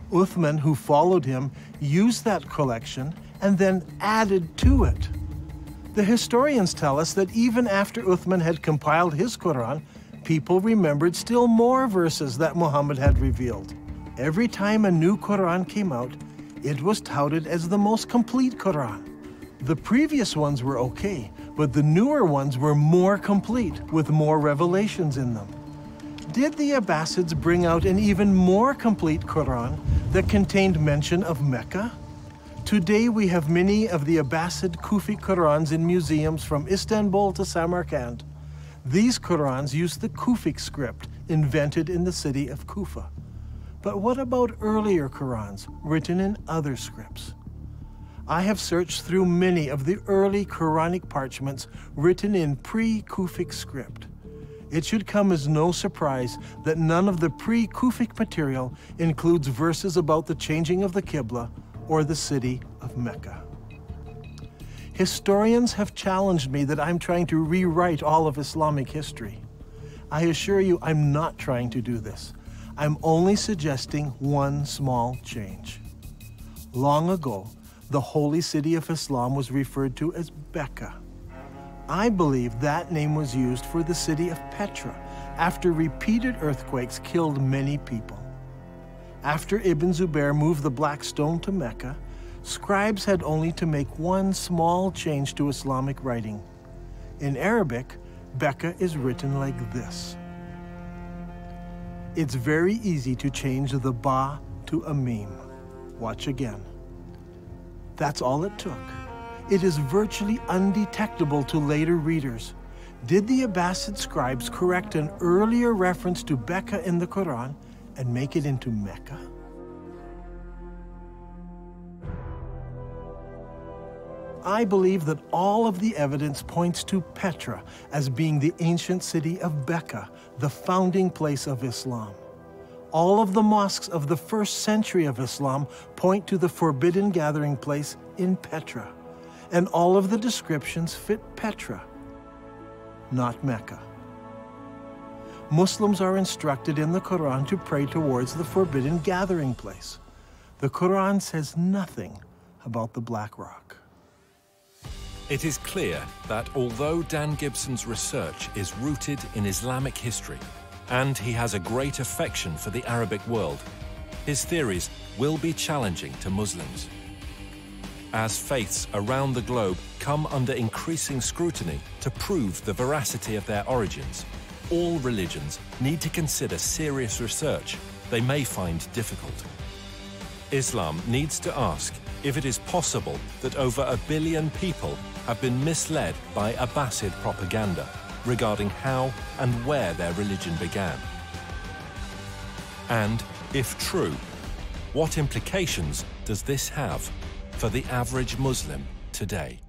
Uthman, who followed him, used that collection and then added to it. The historians tell us that even after Uthman had compiled his Quran, people remembered still more verses that Muhammad had revealed. Every time a new Quran came out, it was touted as the most complete Quran. The previous ones were okay, but the newer ones were more complete, with more revelations in them. Did the Abbasids bring out an even more complete Quran that contained mention of Mecca? Today we have many of the Abbasid Kufi Qurans in museums from Istanbul to Samarkand. These Qurans use the Kufic script invented in the city of Kufa. But what about earlier Qurans written in other scripts? I have searched through many of the early Quranic parchments written in pre-Kufic script. It should come as no surprise that none of the pre-Kufic material includes verses about the changing of the Qibla or the city of Mecca. Historians have challenged me that I'm trying to rewrite all of Islamic history. I assure you I'm not trying to do this. I'm only suggesting one small change. Long ago, the holy city of Islam was referred to as Mecca. I believe that name was used for the city of Petra after repeated earthquakes killed many people. After Ibn Zubair moved the black stone to Mecca, scribes had only to make one small change to Islamic writing. In Arabic, Mecca is written like this. It's very easy to change the ba to a mim. Watch again. That's all it took. It is virtually undetectable to later readers. Did the Abbasid scribes correct an earlier reference to Mecca in the Quran and make it into Mecca? I believe that all of the evidence points to Petra as being the ancient city of Mecca, the founding place of Islam. All of the mosques of the first century of Islam point to the forbidden gathering place in Petra, and all of the descriptions fit Petra, not Mecca. Muslims are instructed in the Quran to pray towards the forbidden gathering place. The Quran says nothing about the Black Rock. It is clear that although Dan Gibson's research is rooted in Islamic history, and he has a great affection for the Arabic world, his theories will be challenging to Muslims. As faiths around the globe come under increasing scrutiny to prove the veracity of their origins, all religions need to consider serious research they may find difficult. Islam needs to ask if it is possible that over 1 billion people have been misled by Abbasid propaganda regarding how and where their religion began. And, if true, what implications does this have for the average Muslim today?